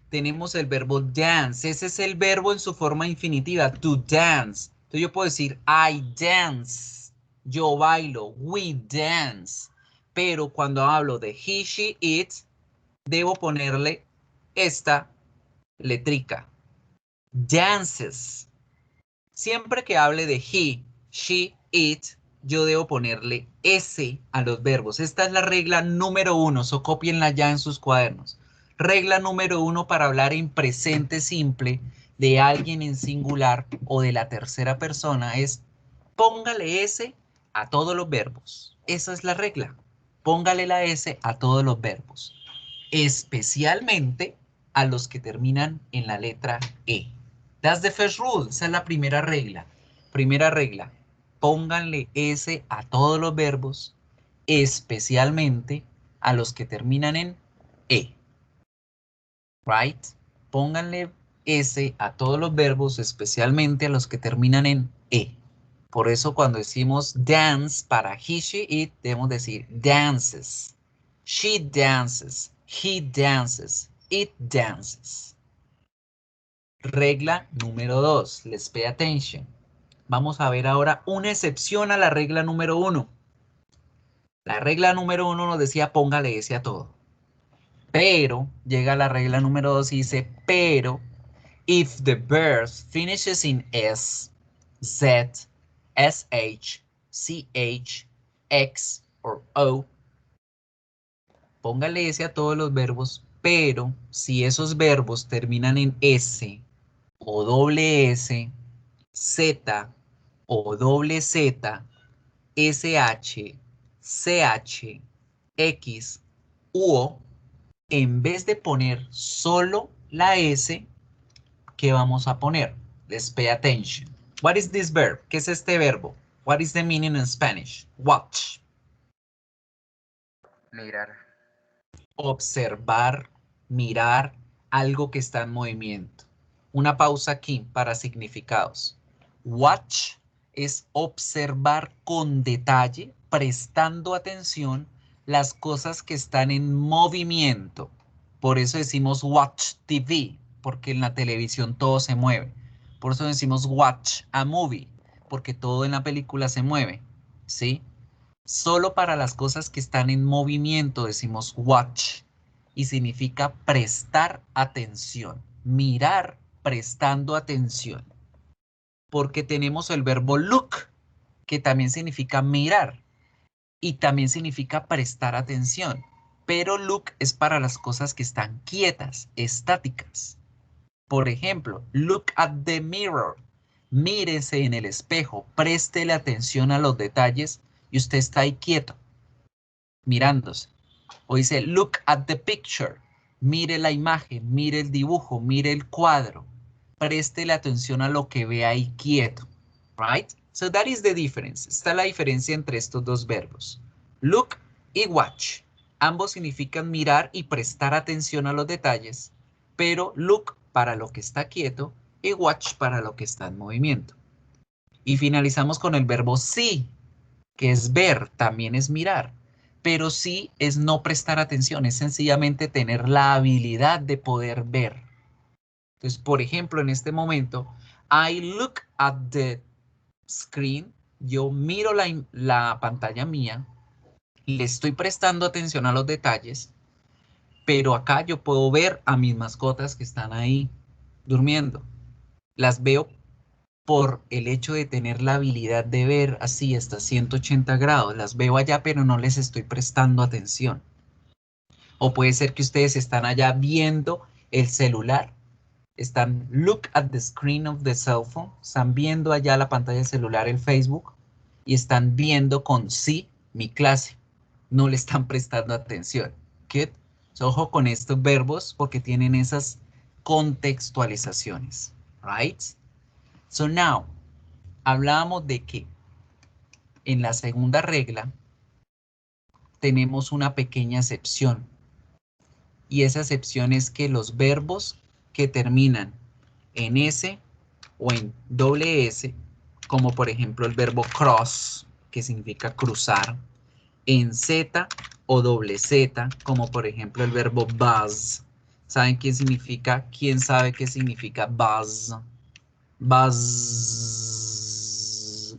Tenemos el verbo dance. Ese es el verbo en su forma infinitiva. To dance. Entonces yo puedo decir I dance. Yo bailo. We dance. Pero cuando hablo de he, she, it, debo ponerle esta letrica. Dances. Siempre que hable de he, she, it, yo debo ponerle S a los verbos. Esta es la regla número 1, so cópienla ya en sus cuadernos. Regla número 1 para hablar en presente simple de alguien en singular o de la tercera persona es póngale S a todos los verbos. Esa es la regla. Póngale la S a todos los verbos, especialmente a los que terminan en la letra E. That's the first rule. Esa es la primera regla. Primera regla. Pónganle S a todos los verbos, especialmente a los que terminan en E. Right? Pónganle S a todos los verbos, especialmente a los que terminan en E. Por eso cuando decimos dance para he, she, it, debemos decir dances. She dances. He dances. It dances. Regla número 2. Let's pay attention. Vamos a ver ahora una excepción a la regla número 1. La regla número 1 nos decía póngale S a todo. Pero llega la regla número 2 y dice, pero if the verb finishes in S, Z, SH, CH, X or O, póngale S a todos los verbos, pero si esos verbos terminan en S o doble S, Z o doble Z, SH, CH, X u O, en vez de poner solo la S, ¿qué vamos a poner? Let's pay attention. What is this verb? ¿Qué es este verbo? What is the meaning in Spanish? Watch. Mirar. Observar, mirar algo que está en movimiento. Una pausa aquí para significados. Watch es observar con detalle, prestando atención las cosas que están en movimiento. Por eso decimos watch TV, porque en la televisión todo se mueve. Por eso decimos watch a movie, porque todo en la película se mueve, ¿sí? Solo para las cosas que están en movimiento decimos watch y significa prestar atención, mirar prestando atención. Porque tenemos el verbo look, que también significa mirar y también significa prestar atención. Pero look es para las cosas que están quietas, estáticas. Por ejemplo, look at the mirror. Mírese en el espejo, préstele atención a los detalles y usted está ahí quieto, mirándose. O dice, look at the picture. Mire la imagen, mire el dibujo, mire el cuadro. Préstele atención a lo que ve ahí quieto. Right? So that is the difference. Está la diferencia entre estos dos verbos. Look y watch. Ambos significan mirar y prestar atención a los detalles, pero look para lo que está quieto y watch para lo que está en movimiento. Y finalizamos con el verbo see, que es ver, también es mirar. Pero sí es no prestar atención, es sencillamente tener la habilidad de poder ver. Entonces, por ejemplo, en este momento, I look at the screen, yo miro la pantalla mía, le estoy prestando atención a los detalles, pero acá yo puedo ver a mis mascotas que están ahí durmiendo. Las veo por el hecho de tener la habilidad de ver así hasta 180 grados. Las veo allá, pero no les estoy prestando atención. O puede ser que ustedes están allá viendo el celular. Están look at the screen of the cell phone. Están viendo allá la pantalla del celular, el Facebook. Y están viendo con sí mi clase. No le están prestando atención. Good. So, ojo con estos verbos porque tienen esas contextualizaciones. Right? So now, hablábamos de que en la segunda regla tenemos una pequeña excepción. Y esa excepción es que los verbos que terminan en S o en doble S, como por ejemplo el verbo cross, que significa cruzar, en Z o doble Z, como por ejemplo el verbo buzz. ¿Saben qué significa? ¿Quién sabe qué significa buzz? Buzz.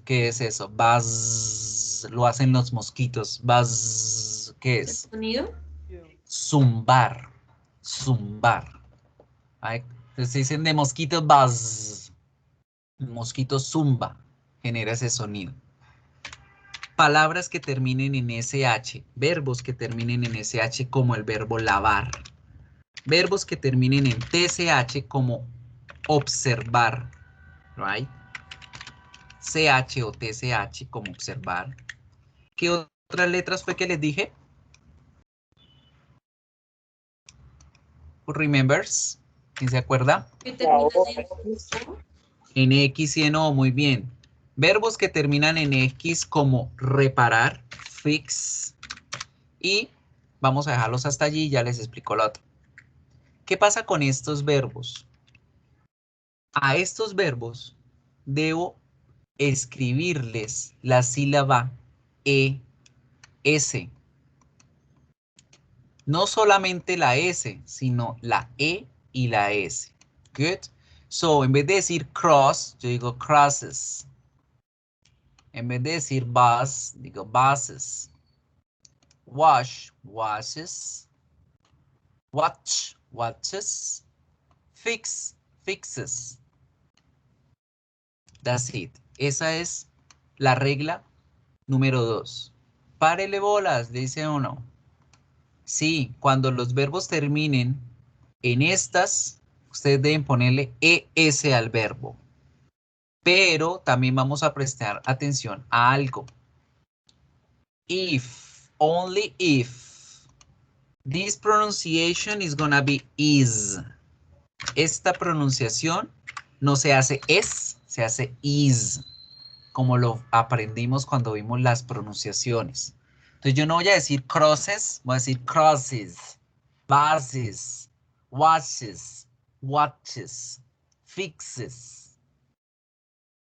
¿Qué es eso? Buzz. Lo hacen los mosquitos. Buzz. ¿Qué ¿El es? sonido? Zumbar. Zumbar. ¿Vale? Entonces dicen de mosquito buzz. El mosquito zumba. Genera ese sonido. Palabras que terminen en SH. Verbos que terminen en SH como el verbo lavar. Verbos que terminen en TSH como observar. Right? CH o TSH como observar. ¿Qué otras letras fue que les dije? Who remembers? ¿Quién se acuerda? ¿Que termina en O? En X y en O, muy bien. Verbos que terminan en X como reparar, fix. Y vamos a dejarlos hasta allí, ya les explico lo otro. ¿Qué pasa con estos verbos? A estos verbos debo escribirles la sílaba ES. No solamente la S, sino la E y la S. Good. So, en vez de decir cross, yo digo crosses. En vez de decir bus, digo buses. Wash, washes. Watch, watches. Fix, fixes. That's it. Esa es la regla número 2. Párele bolas, dice uno. Sí, cuando los verbos terminen en estas, ustedes deben ponerle ES al verbo. Pero también vamos a prestar atención a algo. If, only if. This pronunciation is gonna be is. Esta pronunciación no se hace es, se hace is. Como lo aprendimos cuando vimos las pronunciaciones. Entonces yo no voy a decir crosses, voy a decir crosses, buses, washes, watches, fixes.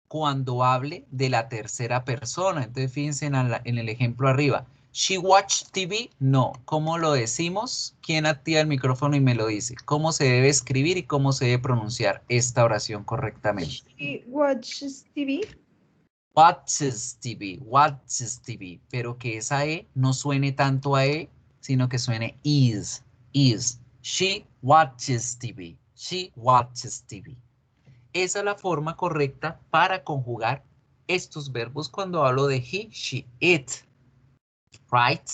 Cuando hable de la tercera persona. Entonces fíjense en el ejemplo arriba. She watched TV. No. ¿Cómo lo decimos? ¿Quién activa el micrófono y me lo dice? ¿Cómo se debe escribir y cómo se debe pronunciar esta oración correctamente? She watches TV. Watches TV, watches TV, pero que esa E no suene tanto a E, sino que suene is. She watches TV, she watches TV. Esa es la forma correcta para conjugar estos verbos cuando hablo de he, she, it. Right?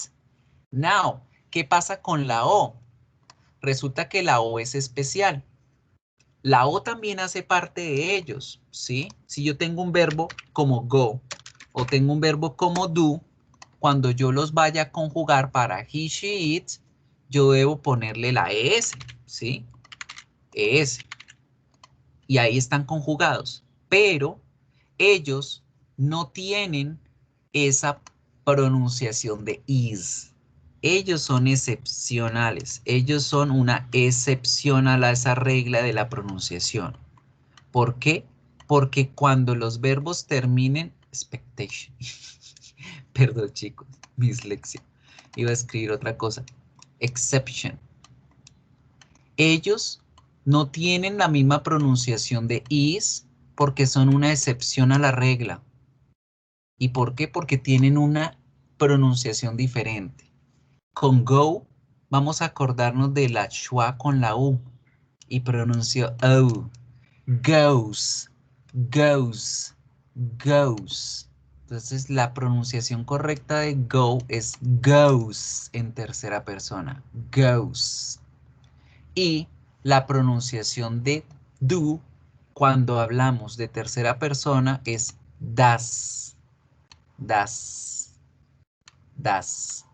Now, ¿qué pasa con la O? Resulta que la O es especial. La O también hace parte de ellos, ¿sí? Si yo tengo un verbo como go o tengo un verbo como do, cuando yo los vaya a conjugar para he, she, it, yo debo ponerle la ES, ¿sí? ES. Y ahí están conjugados. Pero ellos no tienen esa pronunciación de is. Ellos son excepcionales. Ellos son una excepción a esa regla de la pronunciación. ¿Por qué? Porque cuando los verbos terminen, expectation. Perdón, chicos, mi dislexia. Iba a escribir otra cosa. Exception. Ellos no tienen la misma pronunciación de is porque son una excepción a la regla. ¿Y por qué? Porque tienen una pronunciación diferente. Con go vamos a acordarnos de la schwa con la u y pronuncio o. Goes, goes, goes. Entonces la pronunciación correcta de go es goes en tercera persona. Goes. Y la pronunciación de do cuando hablamos de tercera persona es das. Das. Das.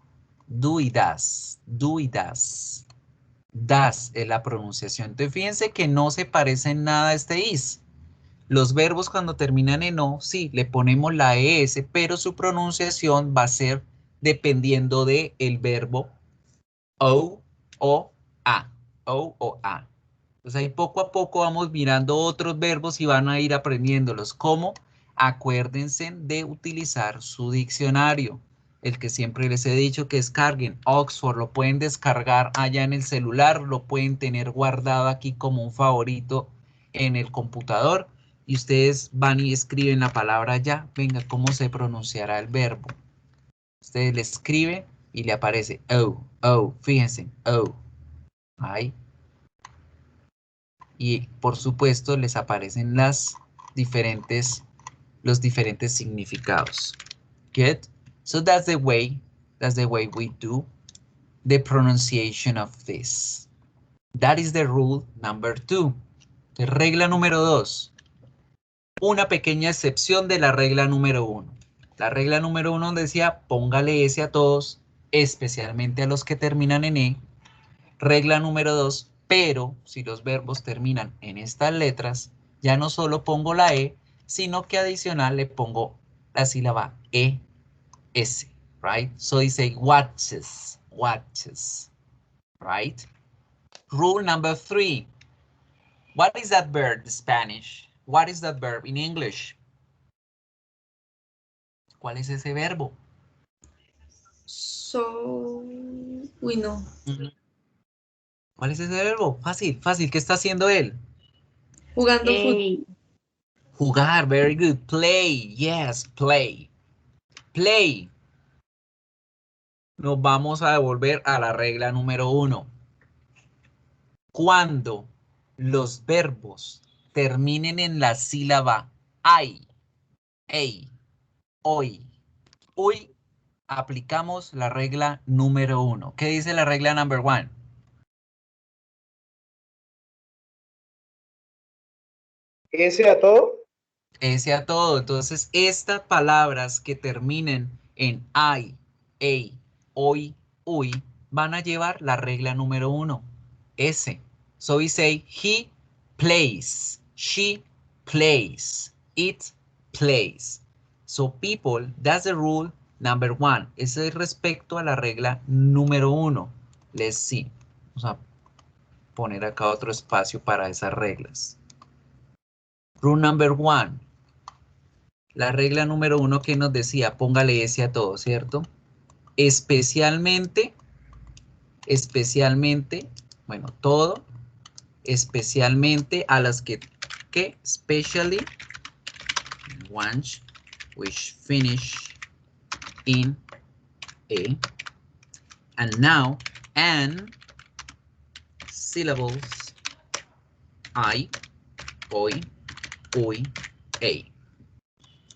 Do y das. Do y das. Das es la pronunciación. Entonces fíjense que no se parece en nada a este is. Los verbos cuando terminan en o, sí, le ponemos la es, pero su pronunciación va a ser dependiendo del verbo o a. O o a. Entonces ahí poco a poco vamos mirando otros verbos y van a ir aprendiéndolos. ¿Cómo? Acuérdense de utilizar su diccionario. El que siempre les he dicho que descarguen. Oxford lo pueden descargar allá en el celular, lo pueden tener guardado aquí como un favorito en el computador. Y ustedes van y escriben la palabra ya. Venga, ¿cómo se pronunciará el verbo? Ustedes le escriben y le aparece oh, fíjense, oh. Ahí. Y por supuesto les aparecen los diferentes significados. Good? So that's the way we do the pronunciation of this. That is the rule number 2. Regla número 2. Una pequeña excepción de la regla número 1. La regla número 1 decía póngale S a todos, especialmente a los que terminan en E. Regla número 2, pero si los verbos terminan en estas letras, ya no solo pongo la E, sino que adicional le pongo la sílaba ES, right? So dice watches, watches, right? Rule number 3. What is that verb in Spanish? What is that verb in English? ¿Cuál es ese verbo? So, uy, no. ¿Cuál es ese verbo? Fácil, fácil. ¿Qué está haciendo él? Jugando fútbol. Ey, Jugar, very good. Play, yes, play. Play. Nos vamos a devolver a la regla número 1. Cuando los verbos terminen en la sílaba ay, ey, hoy, uy, aplicamos la regla número 1. ¿Qué dice la regla number 1? ¿Ese a todo? Ese a todo. Entonces, estas palabras que terminen en ay, ey, hoy, uy, van a llevar la regla número 1. S. So we say he plays, she plays, it plays. So people, that's the rule number 1. Ese es respecto a la regla número 1. Let's see. Vamos a poner acá otro espacio para esas reglas. Rule number 1. La regla número 1 que nos decía, póngale S a todo, ¿cierto? Especialmente, bueno, todo, especialmente a las que especially, ones which finish in A, and now, and syllables, I, hoy, uy, A.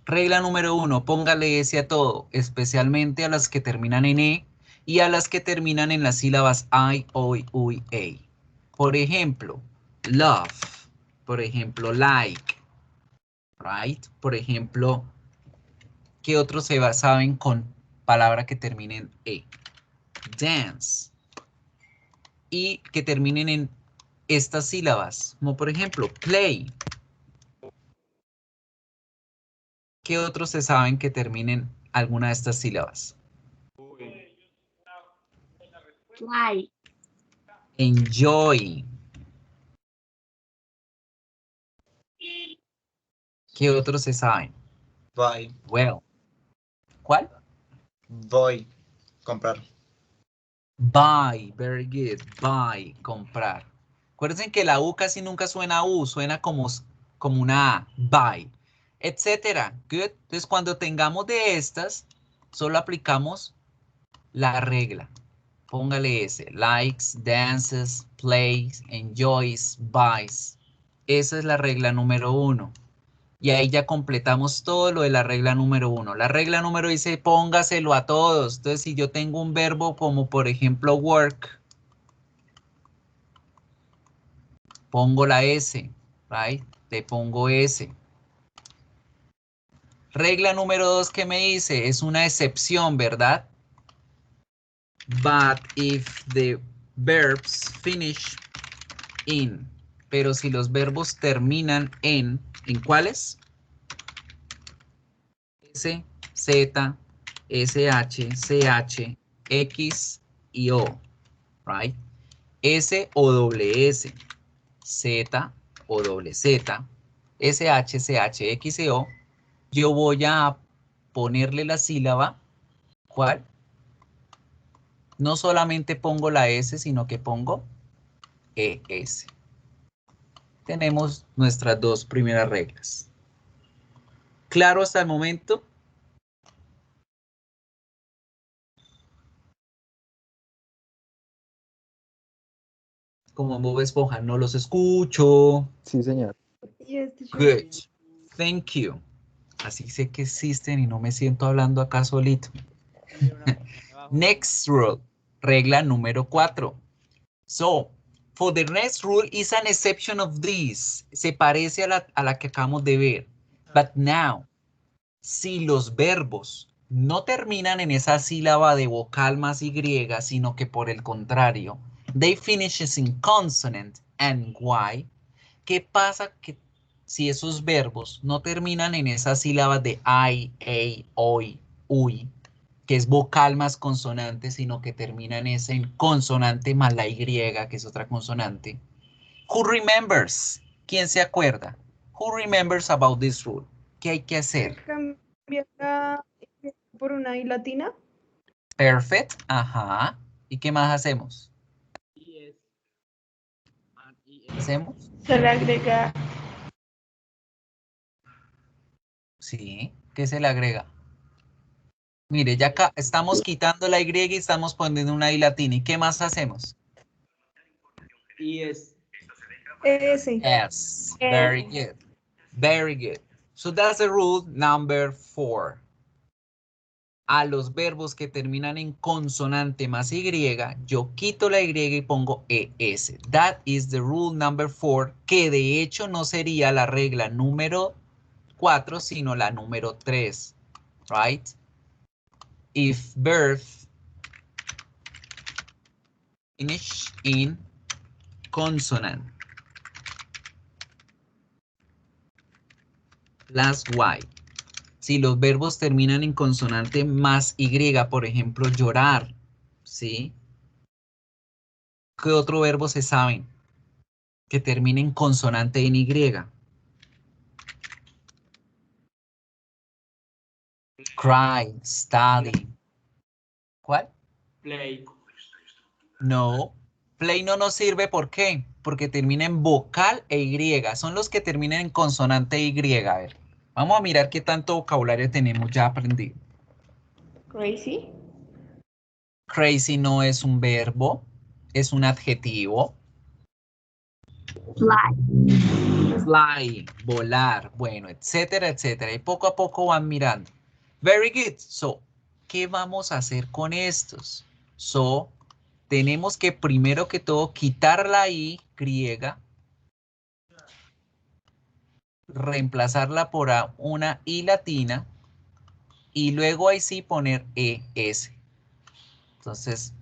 Regla número 1, póngale S a todo, especialmente a las que terminan en E y a las que terminan en las sílabas I, hoy, uy, A. Por ejemplo, love, por ejemplo, like, right? Por ejemplo, ¿qué otros saben con palabra que terminen en E? Dance. Y que terminen en estas sílabas, como por ejemplo, play. ¿Qué otros se saben que terminen alguna de estas sílabas? Fly. Enjoy. ¿Qué otros se saben? Buy. Well. ¿Cuál? Voy. Comprar. Buy. Very good. Buy. Comprar. Acuérdense que la U casi nunca suena a U, suena como una A. Buy. Etcétera. Good. Entonces, cuando tengamos de estas, solo aplicamos la regla. Póngale ese. Likes, dances, plays, enjoys, buys. Esa es la regla número 1. Y ahí ya completamos todo lo de la regla número 1. La regla número dice póngaselo a todos. Entonces, si yo tengo un verbo como por ejemplo work, pongo la S, right? Le pongo S. Regla número 2 que me dice es una excepción, ¿verdad? But if the verbs finish in. Pero si los verbos terminan ¿en cuáles? S, Z, SH, CH, X y O, right? S o doble S, Z o doble Z, SH, CH, X y O, yo voy a ponerle la sílaba, ¿cuál? No solamente pongo la S, sino que pongo ES. Tenemos nuestras dos primeras reglas. ¿Claro hasta el momento? Como Bob Esponja, no los escucho. Sí, señor. Yes, teacher. Good. Thank you. Así sé que existen y no me siento hablando acá solito. Next rule. Regla número 4. So, for the next rule is an exception of this. Se parece a la que acabamos de ver. But now, si los verbos no terminan en esa sílaba de vocal más Y, sino que por el contrario, they finishes in consonant and Y, ¿qué pasa que si esos verbos no terminan en esa sílaba de I, A, OI, UI, que es vocal más consonante, sino que termina en ese en consonante más la Y, que es otra consonante? Who remembers? ¿Quién se acuerda? Who remembers about this rule? ¿Qué hay que hacer? Cambiar la Y por una I latina. Perfect. Ajá. ¿Y qué más hacemos? ¿Hacemos? Se le agrega Sí. ¿Qué se le agrega? Mire, ya acá estamos quitando la Y y estamos poniendo una I latina. ¿Y qué más hacemos? ES. S. Yes. Very good. Very good. So that's the rule number 4. A los verbos que terminan en consonante más Y, yo quito la Y y pongo ES. That is the rule number 4, que de hecho no sería la regla número 4, sino la número 3. Right? If verb finish in consonant plus Y. Si los verbos terminan en consonante más Y, por ejemplo, llorar, ¿sí? ¿Qué otro verbo se saben que termine en consonante en Y? Cry, study. ¿Cuál? Play. No. Play no nos sirve, ¿por qué? Porque termina en vocal e Y. Son los que terminan en consonante Y. A ver, vamos a mirar qué tanto vocabulario tenemos ya aprendido. crazy. Crazy no es un verbo, es un adjetivo. Fly. Fly, volar, bueno, etcétera, etcétera. Y poco a poco van mirando. Very good. So, ¿qué vamos a hacer con estos? So, tenemos que primero que todo quitar la Y griega, reemplazarla por una I latina y luego ahí sí poner ES. Entonces,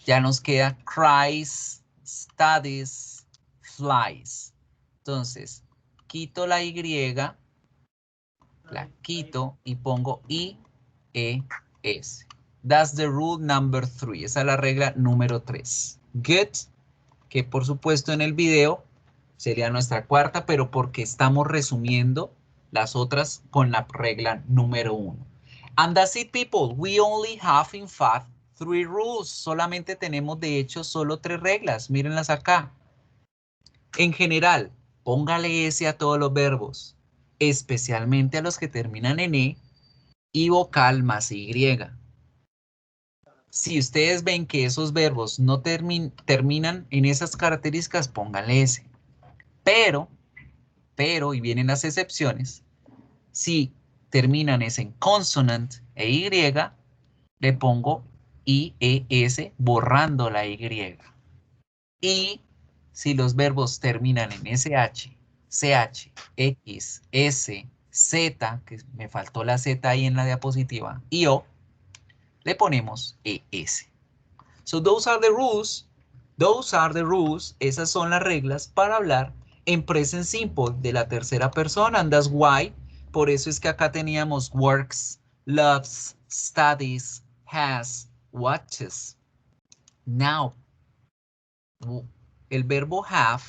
ya nos queda cries, studies, flies. Entonces, quito la Y, la quito y pongo IES. That's the rule number 3. Esa es la regla número 3. Good, que por supuesto en el video sería nuestra cuarta, pero porque estamos resumiendo las otras con la regla número 1. And that's it, people. We only have, in fact, 3 rules. Solamente tenemos, de hecho, solo 3 reglas. Mírenlas acá. En general, póngale S a todos los verbos, especialmente a los que terminan en E y vocal más Y. Si ustedes ven que esos verbos no terminan en esas características, pónganle S. Pero, y vienen las excepciones, si terminan es en consonant e Y, le pongo IES borrando la Y. Y si los verbos terminan en SH, CH, X, S, Z, que me faltó la Z ahí en la diapositiva, y O, le ponemos ES. So those are the rules. Those are the rules. Esas son las reglas para hablar en present simple de la tercera persona. And that's why, por eso es que acá teníamos works, loves, studies, has, watches. Now, el verbo have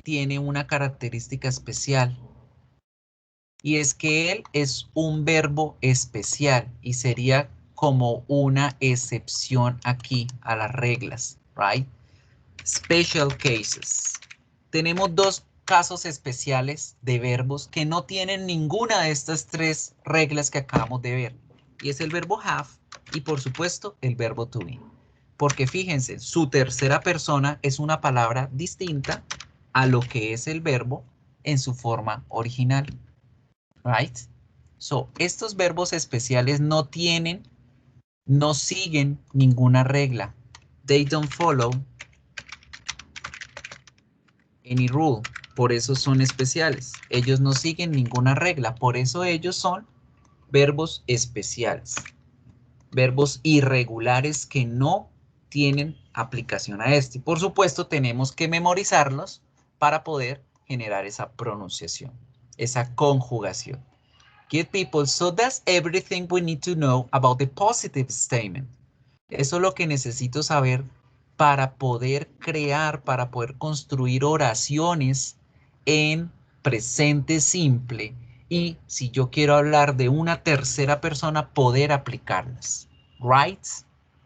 tiene una característica especial. Y es que él es un verbo especial y sería como una excepción aquí a las reglas, right? Special cases. Tenemos 2 casos especiales de verbos que no tienen ninguna de estas 3 reglas que acabamos de ver. Y es el verbo have y por supuesto el verbo to be. Porque fíjense, su tercera persona es una palabra distinta a lo que es el verbo en su forma original. Right? So, estos verbos especiales no siguen ninguna regla. They don't follow any rule. Por eso son especiales. Ellos no siguen ninguna regla. Por eso ellos son verbos especiales. Verbos irregulares que no tienen aplicación a este. Y por supuesto, tenemos que memorizarlos para poder generar esa pronunciación, esa conjugación. Good people, so that's everything we need to know about the positive statement. Eso es lo que necesito saber para poder crear, para poder construir oraciones en presente simple y si yo quiero hablar de una tercera persona, poder aplicarlas. Right?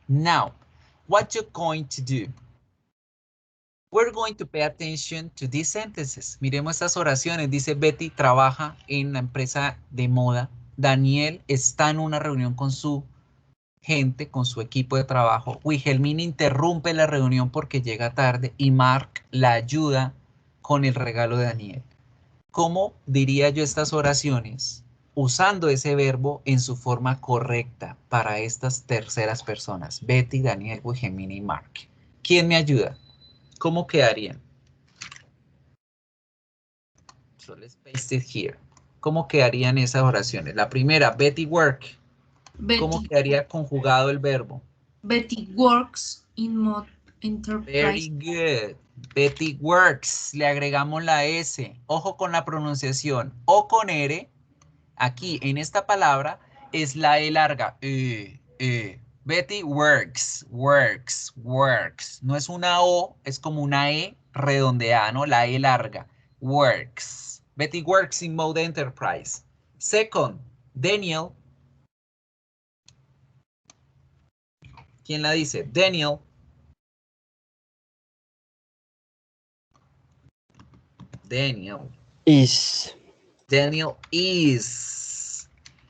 Now, what you're going to do? We're going to pay attention to these sentences. Miremos estas oraciones. Dice Betty trabaja en la empresa de moda. Daniel está en una reunión con su gente, con su equipo de trabajo. Wilhelmina interrumpe la reunión porque llega tarde y Mark la ayuda con el regalo de Daniel. ¿Cómo diría yo estas oraciones? Usando ese verbo en su forma correcta para estas terceras personas. Betty, Daniel, Wilhelmina y Mark. ¿Quién me ayuda? ¿Cómo quedarían? So let's paste it here. ¿Cómo quedarían esas oraciones? La primera, Betty work. ¿Cómo quedaría conjugado el verbo? Betty works in Mod Enterprise. Very good. Betty works. Le agregamos la S. Ojo con la pronunciación. O con R. Aquí en esta palabra es la E larga. Betty works, works, works. No es una O, es como una E redondeada, ¿no? La E larga. Works. Betty works in Mode Enterprise. Second, Daniel. ¿Quién la dice? Daniel. Daniel. Is. Daniel is.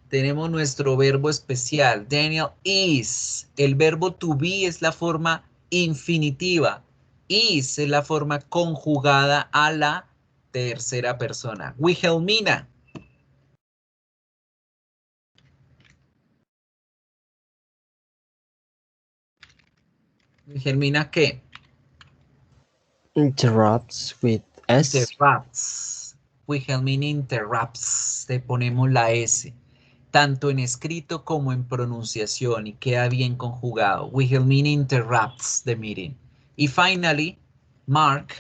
Tenemos nuestro verbo especial. Daniel is. El verbo to be es la forma infinitiva. Is es la forma conjugada a la tercera persona. Wilhelmina. Wilhelmina, ¿qué? Interrupts with S. Interrupts. Wilhelmina interrupts. Le ponemos la S. Tanto en escrito como en pronunciación y queda bien conjugado. Wilhelmina interrupts the meeting. Y finally, Mark.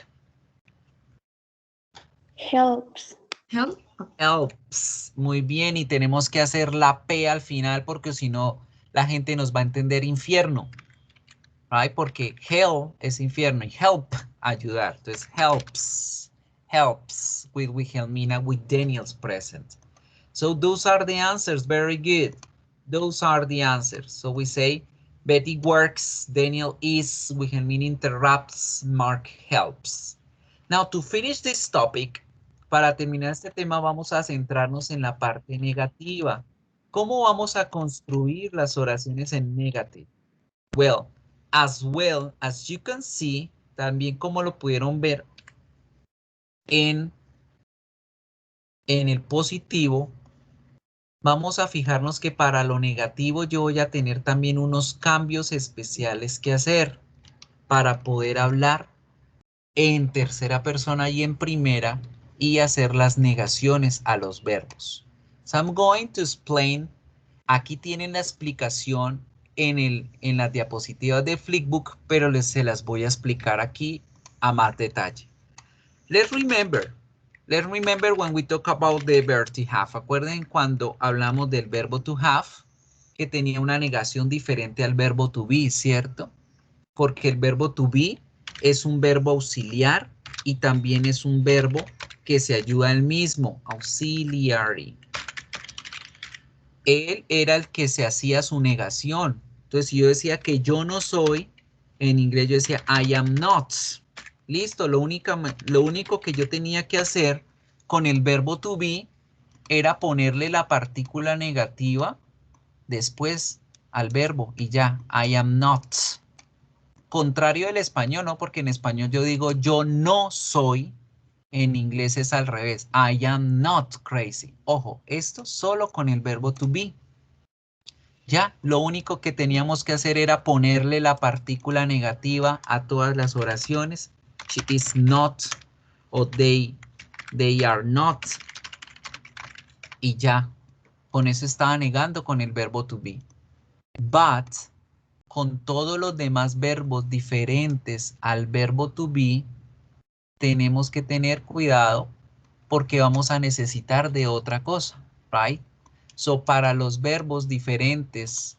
Helps. Help. Helps. Muy bien, y tenemos que hacer la P al final porque si no, la gente nos va a entender infierno. Right? Porque hell es infierno y help, ayudar. Entonces, helps. Helps with Wilhelmina, with Daniel's present. So those are the answers. Very good. Those are the answers. So we say Betty works, Daniel is, Wilhelmina interrupts, Mark helps. Now to finish this topic, para terminar este tema vamos a centrarnos en la parte negativa. ¿Cómo vamos a construir las oraciones en negative? Well as you can see, también como lo pudieron ver en el positivo, vamos a fijarnos que para lo negativo yo voy a tener también unos cambios especiales que hacer para poder hablar en tercera persona y en primera y hacer las negaciones a los verbos. So I'm going to explain. Aquí tienen la explicación en las diapositivas de Flipbook, pero se las voy a explicar aquí a más detalle. Let's remember when we talk about the verb to have. Acuerden cuando hablamos del verbo to have, que tenía una negación diferente al verbo to be, ¿cierto? Porque el verbo to be es un verbo auxiliar y también es un verbo que se ayuda al mismo, auxiliary. Él era el que se hacía su negación. Entonces, si yo decía que yo no soy, en inglés yo decía I am not. Listo, lo único que yo tenía que hacer con el verbo to be era ponerle la partícula negativa después al verbo y ya, I am not. Contrario del español, ¿no? Porque en español yo digo yo no soy, en inglés es al revés, I am not crazy. Ojo, esto solo con el verbo to be. Ya, lo único que teníamos que hacer era ponerle la partícula negativa a todas las oraciones. She is not, o they are not. Y ya, con eso estaba negando con el verbo to be. But, con todos los demás verbos diferentes al verbo to be, tenemos que tener cuidado porque vamos a necesitar de otra cosa, right? So, para los verbos diferentes,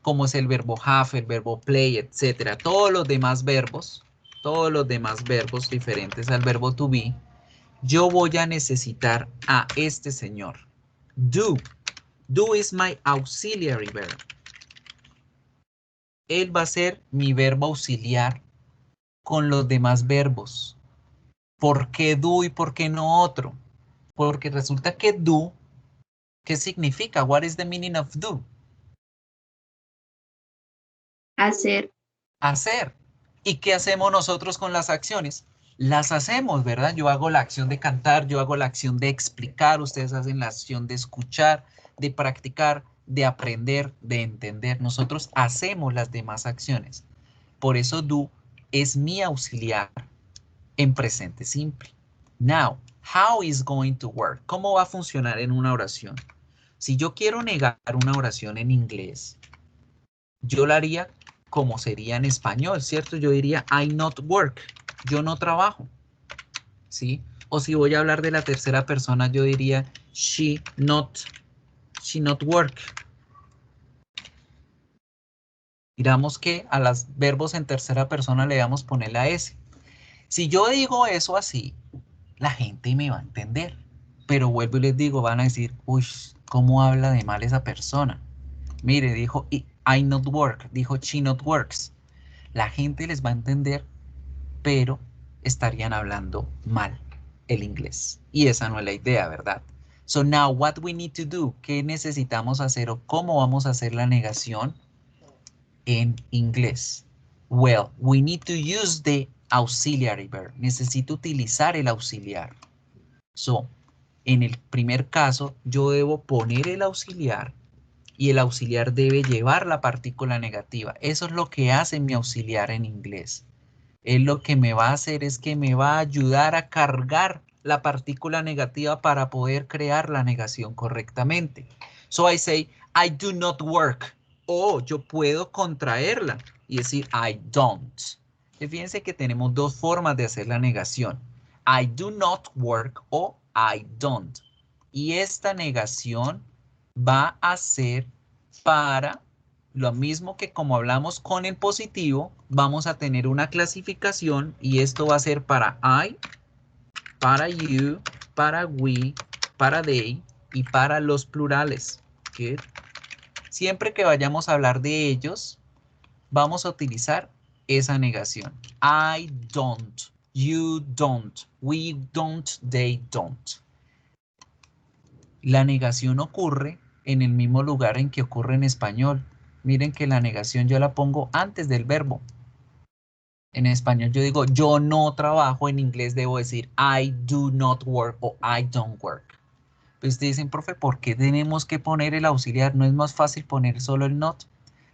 como es el verbo have, el verbo play, etcétera, todos los demás verbos diferentes al verbo to be, yo voy a necesitar a este señor. Do. Do is my auxiliary verb. Él va a ser mi verbo auxiliar con los demás verbos. ¿Por qué do y por qué no otro? Porque resulta que do, ¿qué significa? What is the meaning of do? Hacer. Hacer. ¿Y qué hacemos nosotros con las acciones? Las hacemos, ¿verdad? Yo hago la acción de cantar, yo hago la acción de explicar, ustedes hacen la acción de escuchar, de practicar, de aprender, de entender. Nosotros hacemos las demás acciones. Por eso do es mi auxiliar en presente simple. Now, how is going to work? ¿Cómo va a funcionar en una oración? Si yo quiero negar una oración en inglés, yo la haría como sería en español, ¿cierto? Yo diría I not work. Yo no trabajo. ¿Sí? O si voy a hablar de la tercera persona, yo diría she not work. Miramos que a los verbos en tercera persona le vamos a poner la S. Si yo digo eso así, la gente me va a entender. Pero vuelvo y les digo, van a decir, uy, ¿cómo habla de mal esa persona? Mire, dijo I not work, dijo she not works. La gente les va a entender, pero estarían hablando mal el inglés. Y esa no es la idea, ¿verdad? So now what we need to do, ¿qué necesitamos hacer o cómo vamos a hacer la negación en inglés? Well, we need to use the auxiliary verb. Necesito utilizar el auxiliar. So, en el primer caso, yo debo poner el auxiliar y el auxiliar debe llevar la partícula negativa. Eso es lo que hace mi auxiliar en inglés. Él lo que me va a hacer es que me va a ayudar a cargar la partícula negativa para poder crear la negación correctamente. So I say, I do not work. O yo puedo contraerla y decir, I don't. Y fíjense que tenemos dos formas de hacer la negación. I do not work o I don't. Y esta negación va a ser para lo mismo que como hablamos con el positivo, vamos a tener una clasificación y esto va a ser para I, para you, para we, para they y para los plurales. Good. Siempre que vayamos a hablar de ellos, vamos a utilizar esa negación. I don't, you don't, we don't, they don't. La negación ocurre en el mismo lugar en que ocurre en español. Miren que la negación yo la pongo antes del verbo. En español yo digo yo no trabajo, en inglés debo decir I do not work o I don't work. Pues ustedes dicen, profe, ¿por qué tenemos que poner el auxiliar? ¿No es más fácil poner solo el not?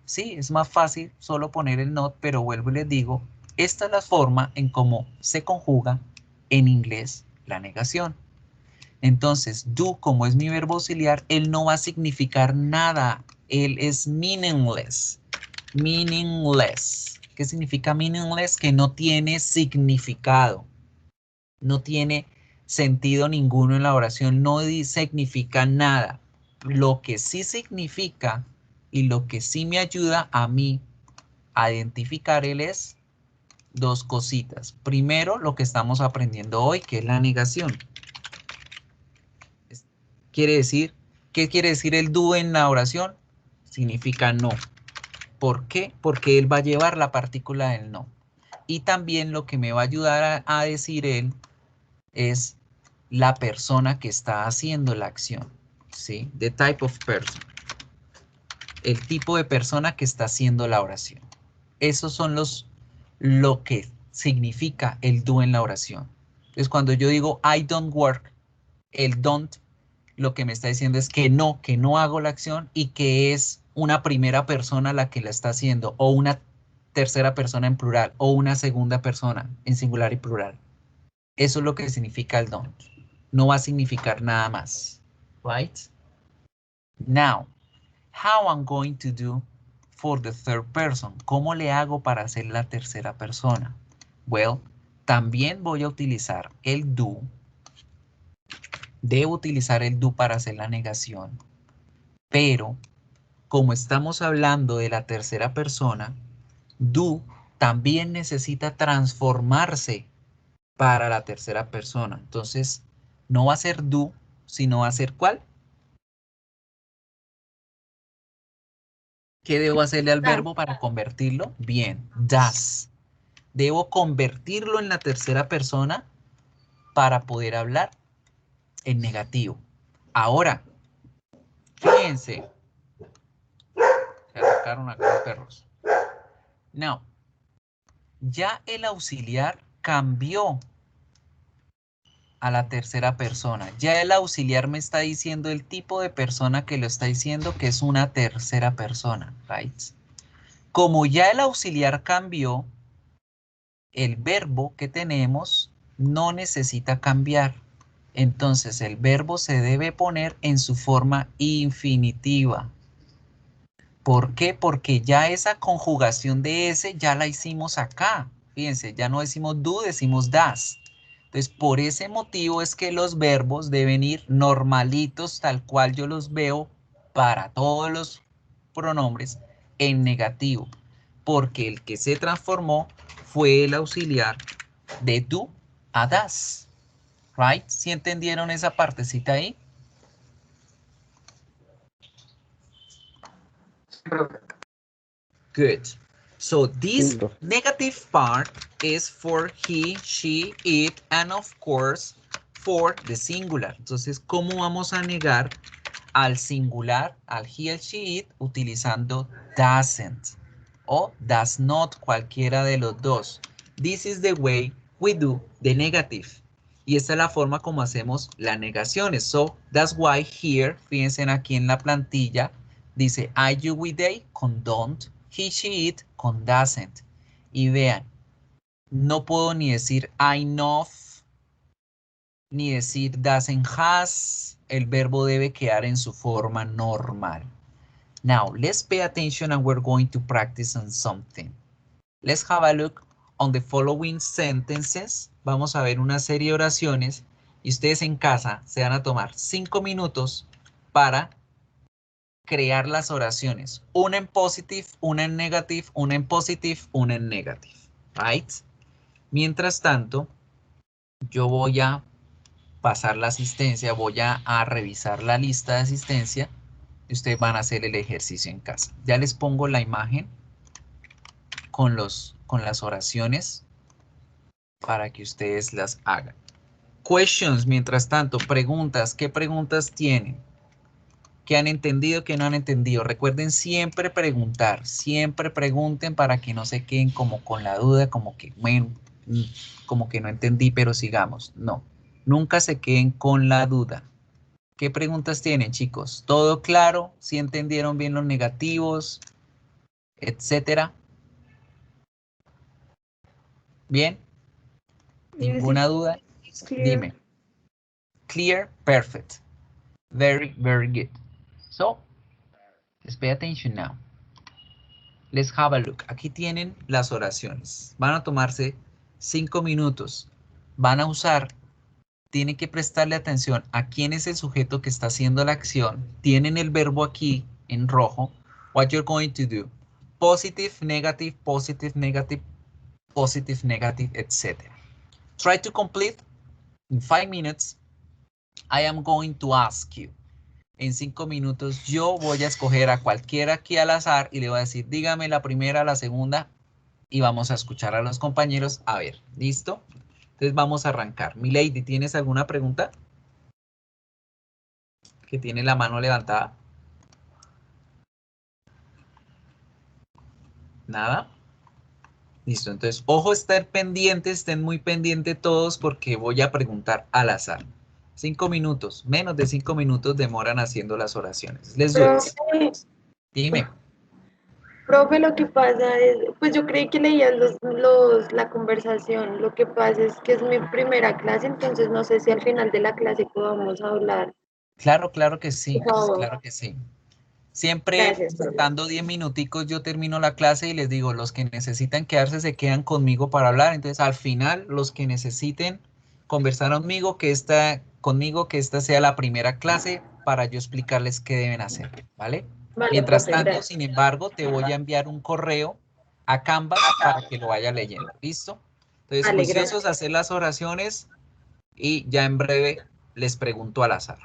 Sí, es más fácil solo poner el not, pero vuelvo y les digo, esta es la forma en cómo se conjuga en inglés la negación. Entonces, do, como es mi verbo auxiliar, él no va a significar nada. Él es meaningless. Meaningless. ¿Qué significa meaningless? Que no tiene significado. No tiene sentido ninguno en la oración. No significa nada. Lo que sí significa y lo que sí me ayuda a mí a identificar él es dos cositas. Primero, lo que estamos aprendiendo hoy, que es la negación. Quiere decir, ¿qué quiere decir el do en la oración? Significa no. ¿Por qué? Porque él va a llevar la partícula del no. Y también lo que me va a ayudar a decir él es la persona que está haciendo la acción. ¿Sí? The type of person. El tipo de persona que está haciendo la oración. Esos son lo que significa el do en la oración. Entonces, cuando yo digo I don't work, el don't lo que me está diciendo es que no hago la acción y que es una primera persona la que la está haciendo, o una tercera persona en plural, o una segunda persona en singular y plural. Eso es lo que significa el don't. No va a significar nada más. Right? Now, how I'm going to do for the third person. ¿Cómo le hago para hacer la tercera persona? Well, también voy a utilizar el do. Debo utilizar el do para hacer la negación. Pero, como estamos hablando de la tercera persona, do también necesita transformarse para la tercera persona. Entonces, no va a ser do, sino va a ser ¿cuál? ¿Qué debo hacerle al verbo para convertirlo? Bien, does. Debo convertirlo en la tercera persona para poder hablar en negativo. Ahora, fíjense. Se atacaron acá los perros. No. Ya el auxiliar cambió a la tercera persona. Ya el auxiliar me está diciendo el tipo de persona que lo está diciendo, que es una tercera persona. Right? Como ya el auxiliar cambió, el verbo que tenemos no necesita cambiar. Entonces el verbo se debe poner en su forma infinitiva. ¿Por qué? Porque ya esa conjugación de ese ya la hicimos acá. Fíjense, ya no decimos do, decimos das. Entonces, por ese motivo es que los verbos deben ir normalitos, tal cual yo los veo para todos los pronombres en negativo. Porque el que se transformó fue el auxiliar de do a das. Right? ¿Sí entendieron esa partecita ahí? Good. So this negative part is for he, she, it, and of course for the singular. Entonces, ¿cómo vamos a negar al singular, al he, el she, it, utilizando doesn't o does not, cualquiera de los dos? This is the way we do the negative. Y esta es la forma como hacemos las negaciones. So, that's why here, fíjense aquí en la plantilla, dice I, you, we, they con don't, he, she, it con doesn't. Y vean, no puedo ni decir I know, ni decir doesn't has. El verbo debe quedar en su forma normal. Now, let's pay attention and we're going to practice on something. Let's have a look on the following sentences. Vamos a ver una serie de oraciones Y ustedes en casa se van a tomar 5 minutos para crear las oraciones. Una en positive, una en negative, una en positive, una en negative. Right? Mientras tanto, yo voy a pasar la asistencia, voy a revisar la lista de asistencia y ustedes van a hacer el ejercicio en casa. Ya les pongo la imagen con las oraciones para que ustedes las hagan. Questions, mientras tanto, preguntas. ¿Qué preguntas tienen? ¿Qué han entendido, qué no han entendido? Recuerden siempre preguntar, siempre pregunten para que no se queden como con la duda, como que, bueno, como que no entendí, pero sigamos. No, nunca se queden con la duda. ¿Qué preguntas tienen, chicos? ¿Todo claro? ¿Sí entendieron bien los negativos? Etcétera. ¿Bien? ¿Ninguna duda? Clear. Dime. Clear? Perfect. Very, very good. So, let's pay attention now. Let's have a look. Aquí tienen las oraciones. Van a tomarse 5 minutos. Van a usar, tienen que prestarle atención a quién es el sujeto que está haciendo la acción. Tienen el verbo aquí en rojo. What you're going to do. Positive, negative, positive, negative, positive, negative, etc. Try to complete in 5 minutes. I am going to ask you. En 5 minutos yo voy a escoger a cualquiera aquí al azar y le voy a decir, dígame la primera, la segunda, y vamos a escuchar a los compañeros. A ver, ¿listo? Entonces vamos a arrancar. Milady, ¿tienes alguna pregunta? Que tiene la mano levantada. Nada. Listo, entonces, ojo, estar pendientes, estén muy pendientes todos porque voy a preguntar al azar. 5 minutos, menos de 5 minutos demoran haciendo las oraciones. Les doy. Profe, Dime. profe, lo que pasa es, pues yo creí que leían la conversación. Lo que pasa es que es mi primera clase, entonces no sé si al final de la clase podamos hablar. Claro, claro que sí, Por favor. claro que sí. Siempre, Gracias, profe. dando 10 minuticos, yo termino la clase y les digo, los que necesitan quedarse se quedan conmigo para hablar. Entonces, al final, los que necesiten conversar conmigo, que esta sea la primera clase para yo explicarles qué deben hacer, ¿vale? Vale, Mientras profe, tanto, gracias. sin embargo, te voy a enviar un correo a Canvas para que lo vaya leyendo, ¿listo? Entonces, Vale, gracias. juiciosos a hacer las oraciones y ya en breve les pregunto al azar.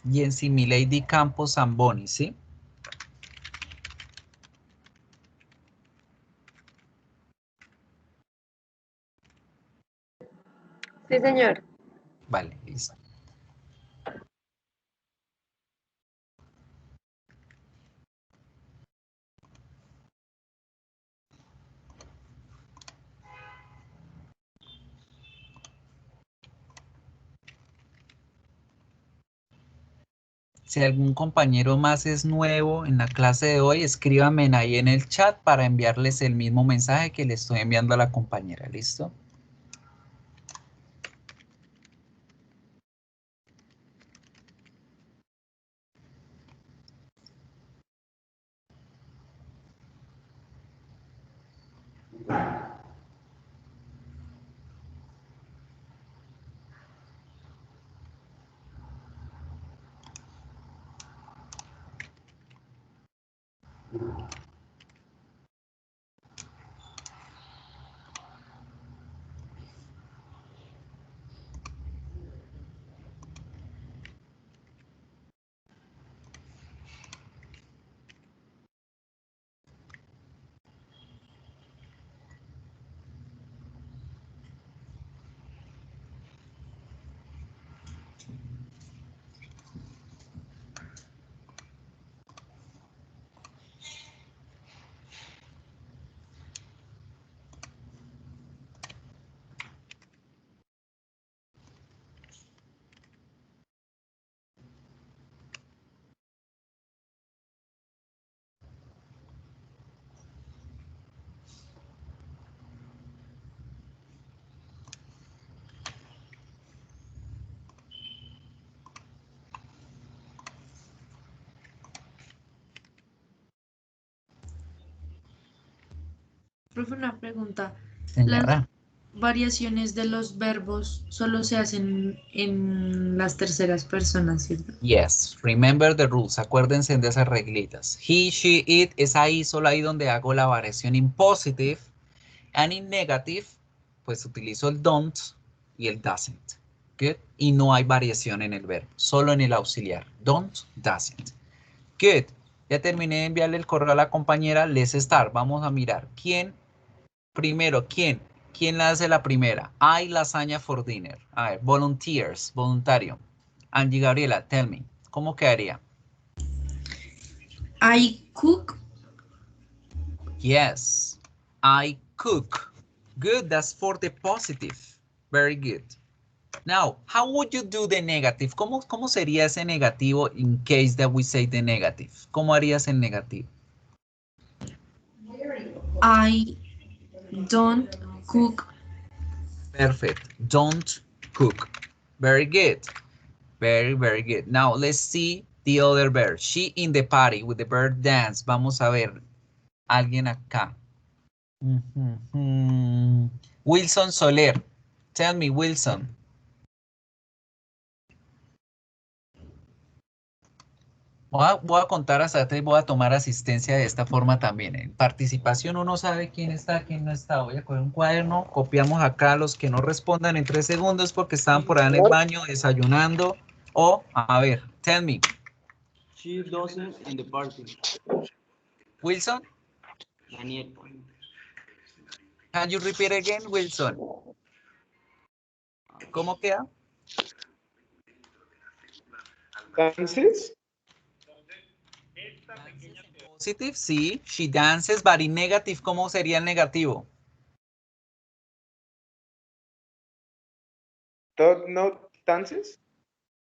Y en sí, Milady Campos Zamboni, ¿sí? Sí, señor. Vale, listo. Si algún compañero más es nuevo en la clase de hoy, escríbanme ahí en el chat para enviarles el mismo mensaje que le estoy enviando a la compañera, ¿listo? profe, una pregunta. Señora. Las variaciones de los verbos solo se hacen en las terceras personas, ¿cierto? Yes, remember the rules. Acuérdense de esas reglitas. He, she, it es ahí, solo ahí donde hago la variación en positive. And in negative, pues utilizo el don't y el doesn't. Good. Y no hay variación en el verbo, solo en el auxiliar. Don't, doesn't. Good. Ya terminé de enviarle el correo a la compañera. Let's start. Vamos a mirar. ¿Quién? Primero, ¿quién? ¿Quién la hace la primera? I lasaña for dinner. A ver, volunteers, voluntario. Angie Gabriela, tell me. ¿Cómo quedaría? I cook. Yes, I cook. Good, that's for the positive. Very good. Now, how would you do the negative? ¿Cómo sería ese negativo in case that we say the negative? ¿Cómo harías el negativo? I don't cook. Perfect. Don't cook. Very good. Very, very good. Now, let's see the other verb. She in the party with the verb dance. Vamos a ver. Alguien acá. Wilson Soler. Tell me, Wilson. Voy a contar hasta 3, voy a tomar asistencia de esta forma también. En participación uno sabe quién está, quién no está. Voy a coger un cuaderno, copiamos acá los que no respondan en 3 segundos porque estaban por ahí en el baño, desayunando. O, a ver, tell me. She doesn't in the party. Wilson, Daniel. can you repeat again, Wilson? ¿Cómo queda? Dances. Positive, sí. She dances, but in negative, ¿cómo sería el negativo? No dances.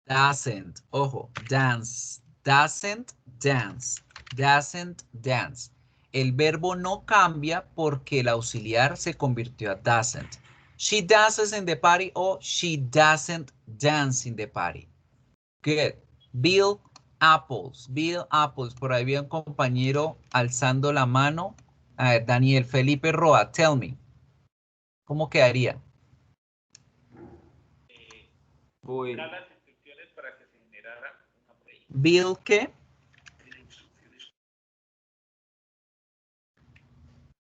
Doesn't. Ojo, dance. Doesn't dance. Doesn't dance. El verbo no cambia porque el auxiliar se convirtió a doesn't. She dances in the party o she doesn't dance in the party. Good. Bill apples. Bill apples. Por ahí había un compañero alzando la mano. A ver, Daniel Felipe Roa, tell me. ¿Cómo quedaría? Voy. Bill, ¿qué?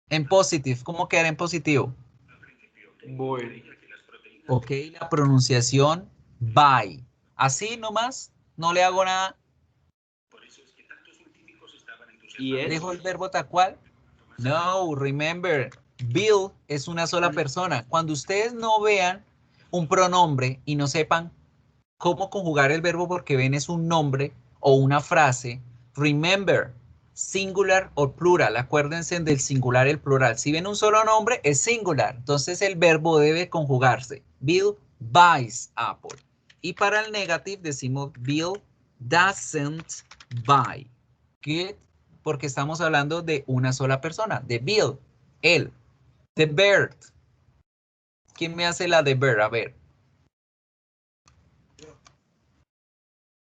En positive, ¿cómo quedaría en positivo? Voy. Ok, la pronunciación, by. Así nomás, no le hago nada. ¿Y es? ¿Dejo el verbo tal cual? No, remember, Bill es una sola persona. Cuando ustedes no vean un pronombre y no sepan cómo conjugar el verbo porque ven es un nombre o una frase, remember, singular o plural. Acuérdense del singular y el plural. Si ven un solo nombre, es singular. Entonces el verbo debe conjugarse. Bill buys apple. Y para el negative decimos Bill doesn't buy. Good. Porque estamos hablando de una sola persona, de Bill, él. The bird. ¿Quién me hace la de bird? A ver.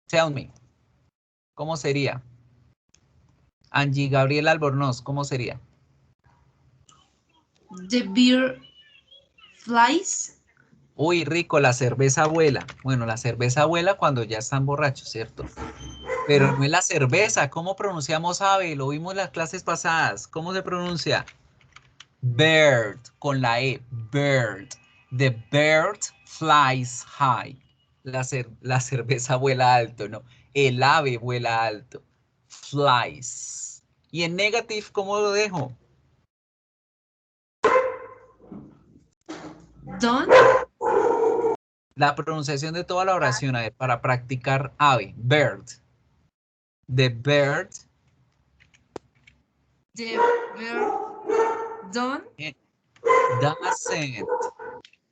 Tell me. ¿Cómo sería? Angie Gabriel Albornoz, ¿cómo sería? The beer flies. Uy, rico, la cerveza abuela. Bueno, la cerveza abuela cuando ya están borrachos, ¿cierto? Pero no es la cerveza. ¿Cómo pronunciamos ave? Lo vimos en las clases pasadas. ¿Cómo se pronuncia? Bird, con la E. Bird. The bird flies high. La cerveza vuela alto, ¿no? El ave vuela alto. Flies. Y en negative, ¿cómo lo dejo? Don't. La pronunciación de toda la oración, a ver, para practicar ave. Bird. The bird. The beer don't.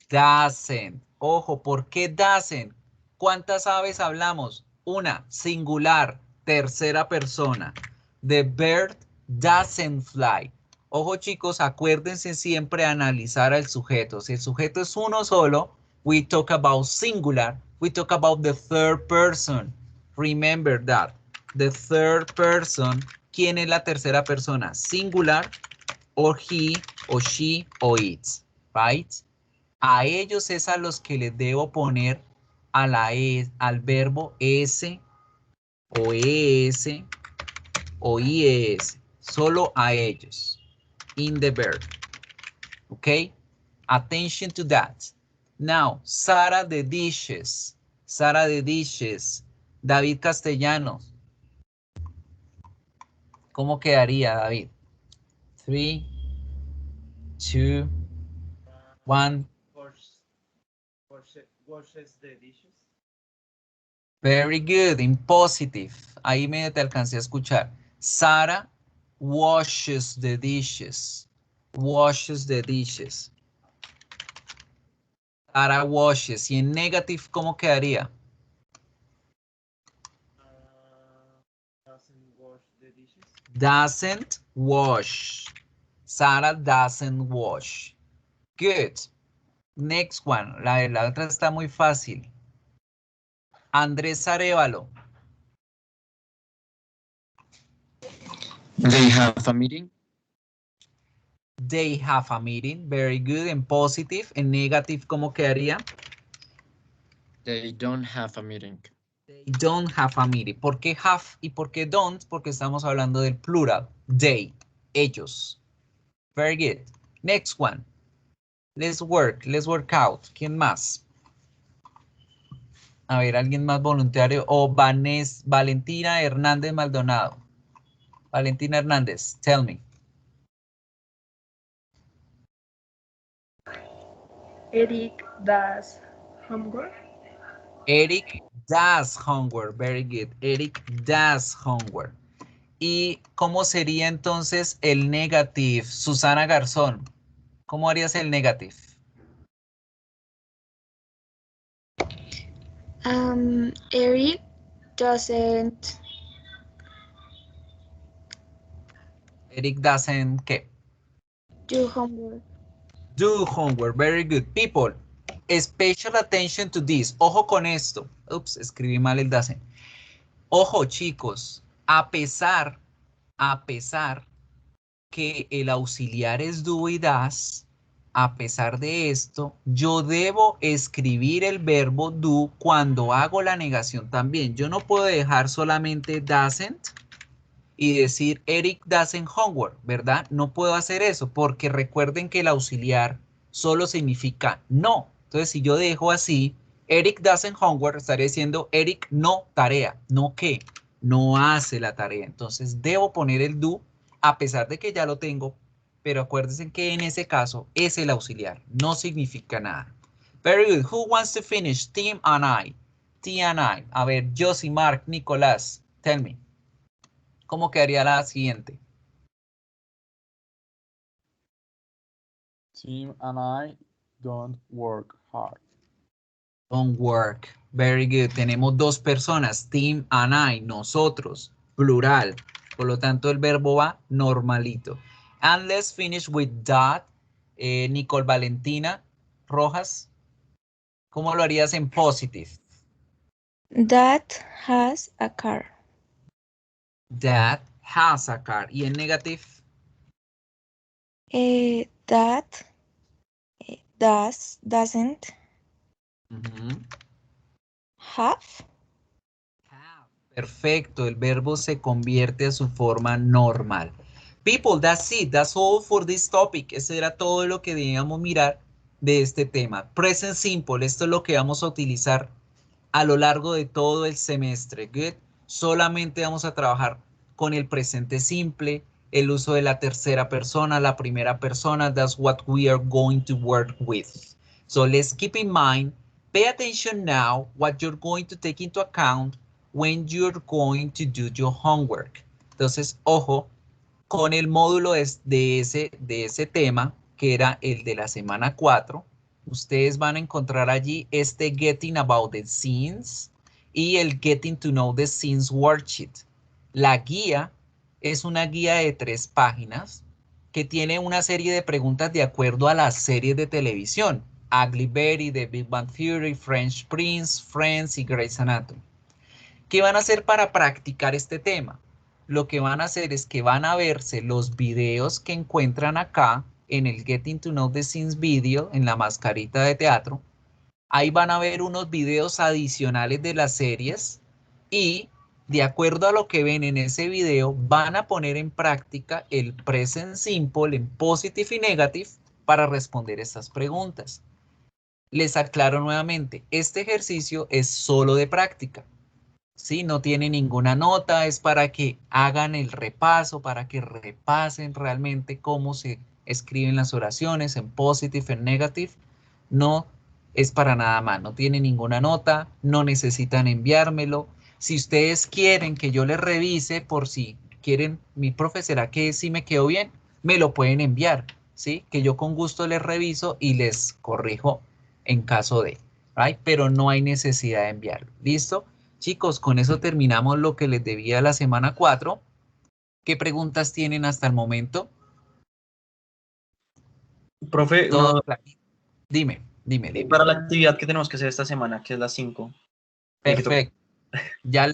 Doesn't. Ojo, ¿por qué doesn't? ¿Cuántas aves hablamos? Una, singular, tercera persona. The bird doesn't fly. Ojo chicos, acuérdense siempre analizar al sujeto. Si el sujeto es uno solo, we talk about singular. We talk about the third person. Remember that. The third person. ¿Quién es la tercera persona? Singular. or he, or she, or it, right? A ellos es a los que les debo poner a al verbo es, o es, o ies. Solo a ellos. In the verb. Okay? Attention to that. Now, Sara the dishes. Sara the dishes. David Castellanos. ¿Cómo quedaría, David? 3, 2, 1. Washes the dishes. Very good. In positive. Ahí medio te alcancé a escuchar. Sara washes the dishes. Washes the dishes. Sara washes. Y en negative, ¿cómo quedaría? Doesn't wash the dishes. Doesn't wash. Sara doesn't wash. Good. Next one. La otra está muy fácil. Andrés Arévalo. They have a meeting. They have a meeting. Very good. En positive. En negative, ¿cómo quedaría? They don't have a meeting. They don't have a meeting. ¿Por qué have y por qué don't? Porque estamos hablando del plural. They. Ellos. Very good. Next one. Let's work out. ¿Quién más? A ver, alguien más voluntario. O Valentina Hernández Maldonado. Valentina Hernández, tell me. Eric does homework. Eric does homework. Very good. Eric does homework. ¿Y cómo sería entonces el negative? Susana Garzón. ¿Cómo harías el negative? Eric doesn't. Eric doesn't, ¿qué? Do homework. Do homework. Very good. People, special attention to this. Ojo con esto. Ups, escribí mal el doesn't. Ojo, chicos. A pesar que el auxiliar es do y does, a pesar de esto, yo debo escribir el verbo do cuando hago la negación también. Yo no puedo dejar solamente doesn't y decir Eric doesn't homework, ¿verdad? No puedo hacer eso porque recuerden que el auxiliar solo significa no. Entonces, si yo dejo así, Eric doesn't homework, estaré diciendo Eric no tarea, no qué, no hace la tarea. Entonces, debo poner el do a pesar de que ya lo tengo, pero acuérdense que en ese caso es el auxiliar, no significa nada. Very good. Who wants to finish? Tim and I. T and I. A ver, Josie, Mark, Nicolás, tell me. ¿Cómo quedaría la siguiente? Tim and I don't work hard. Don't work. Very good. Tenemos dos personas. Tim and I. Nosotros. Plural. Por lo tanto, el verbo va normalito. And let's finish with that. Nicole Valentina Rojas. ¿Cómo lo harías en positive? That has a car. That has a car. ¿Y en negative? That doesn't have. Perfecto. El verbo se convierte a su forma normal. People, that's it. That's all for this topic. Ese era todo lo que debíamos mirar de este tema. Present simple. Esto es lo que vamos a utilizar a lo largo de todo el semestre. Good. Solamente vamos a trabajar con el presente simple, el uso de la tercera persona, la primera persona. That's what we are going to work with. So let's keep in mind, pay attention now what you're going to take into account when you're going to do your homework. Entonces, ojo, con el módulo de ese tema, que era el de la semana 4, ustedes van a encontrar allí este Getting About the Scenes y el Getting to Know the Scenes worksheet. La guía es una guía de 3 páginas que tiene una serie de preguntas de acuerdo a las series de televisión. Ugly Betty, The Big Bang Theory, Fresh Prince, Friends y Grey's Anatomy. ¿Qué van a hacer para practicar este tema? lo que van a hacer es que van a verse los videos que encuentran acá en el Getting to Know the Scenes video, en la mascarita de teatro. Ahí van a ver unos videos adicionales de las series y de acuerdo a lo que ven en ese video, van a poner en práctica el present simple en positive y negative para responder estas preguntas. Les aclaro nuevamente, este ejercicio es solo de práctica. ¿Sí? No tiene ninguna nota, es para que hagan el repaso, para que repasen realmente cómo se escriben las oraciones en positive, en negative. No es para nada más, no tiene ninguna nota, no necesitan enviármelo. Si ustedes quieren que yo les revise por si quieren, mi profe, ¿será que sí me quedó bien? Me lo pueden enviar, ¿sí? Que yo con gusto les reviso y les corrijo en caso de, ¿right? Pero no hay necesidad de enviarlo, ¿listo? Chicos, con eso terminamos lo que les debía la semana 4. ¿Qué preguntas tienen hasta el momento? Profe, Todo dime. Para la actividad que tenemos que hacer esta semana, que es las 5. Perfecto. Ya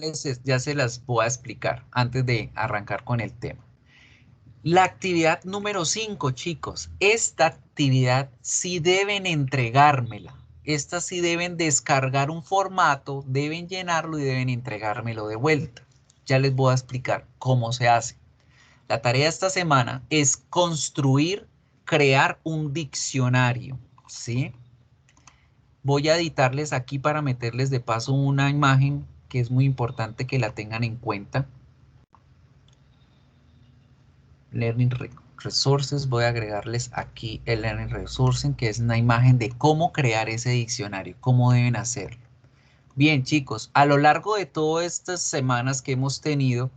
se las voy a explicar antes de arrancar con el tema. La actividad número 5, chicos. Esta actividad sí deben entregármela. Estas sí deben descargar un formato, deben llenarlo y deben entregármelo de vuelta. Ya les voy a explicar cómo se hace. La tarea de esta semana es construir, crear un diccionario, ¿sí? Voy a editarles aquí para meterles de paso una imagen que es muy importante que la tengan en cuenta. Learning Resources, voy a agregarles aquí el Learning Resources, que es una imagen de cómo crear ese diccionario, cómo deben hacerlo. Bien, chicos, a lo largo de todas estas semanas que hemos tenido,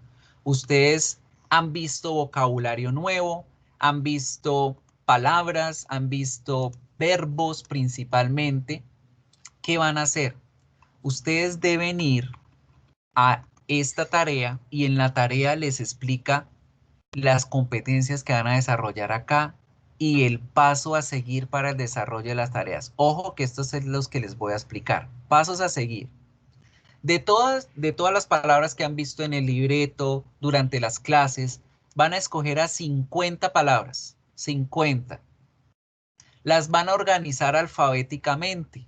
ustedes han visto vocabulario nuevo, han visto palabras, han visto verbos principalmente. ¿Qué van a hacer? Ustedes deben ir a esta tarea y en la tarea les explica las competencias que van a desarrollar acá y el paso a seguir para el desarrollo de las tareas. Ojo que estos son los que les voy a explicar. Pasos a seguir. De todas las palabras que han visto en el libreto durante las clases, van a escoger a 50 palabras. 50. Las van a organizar alfabéticamente.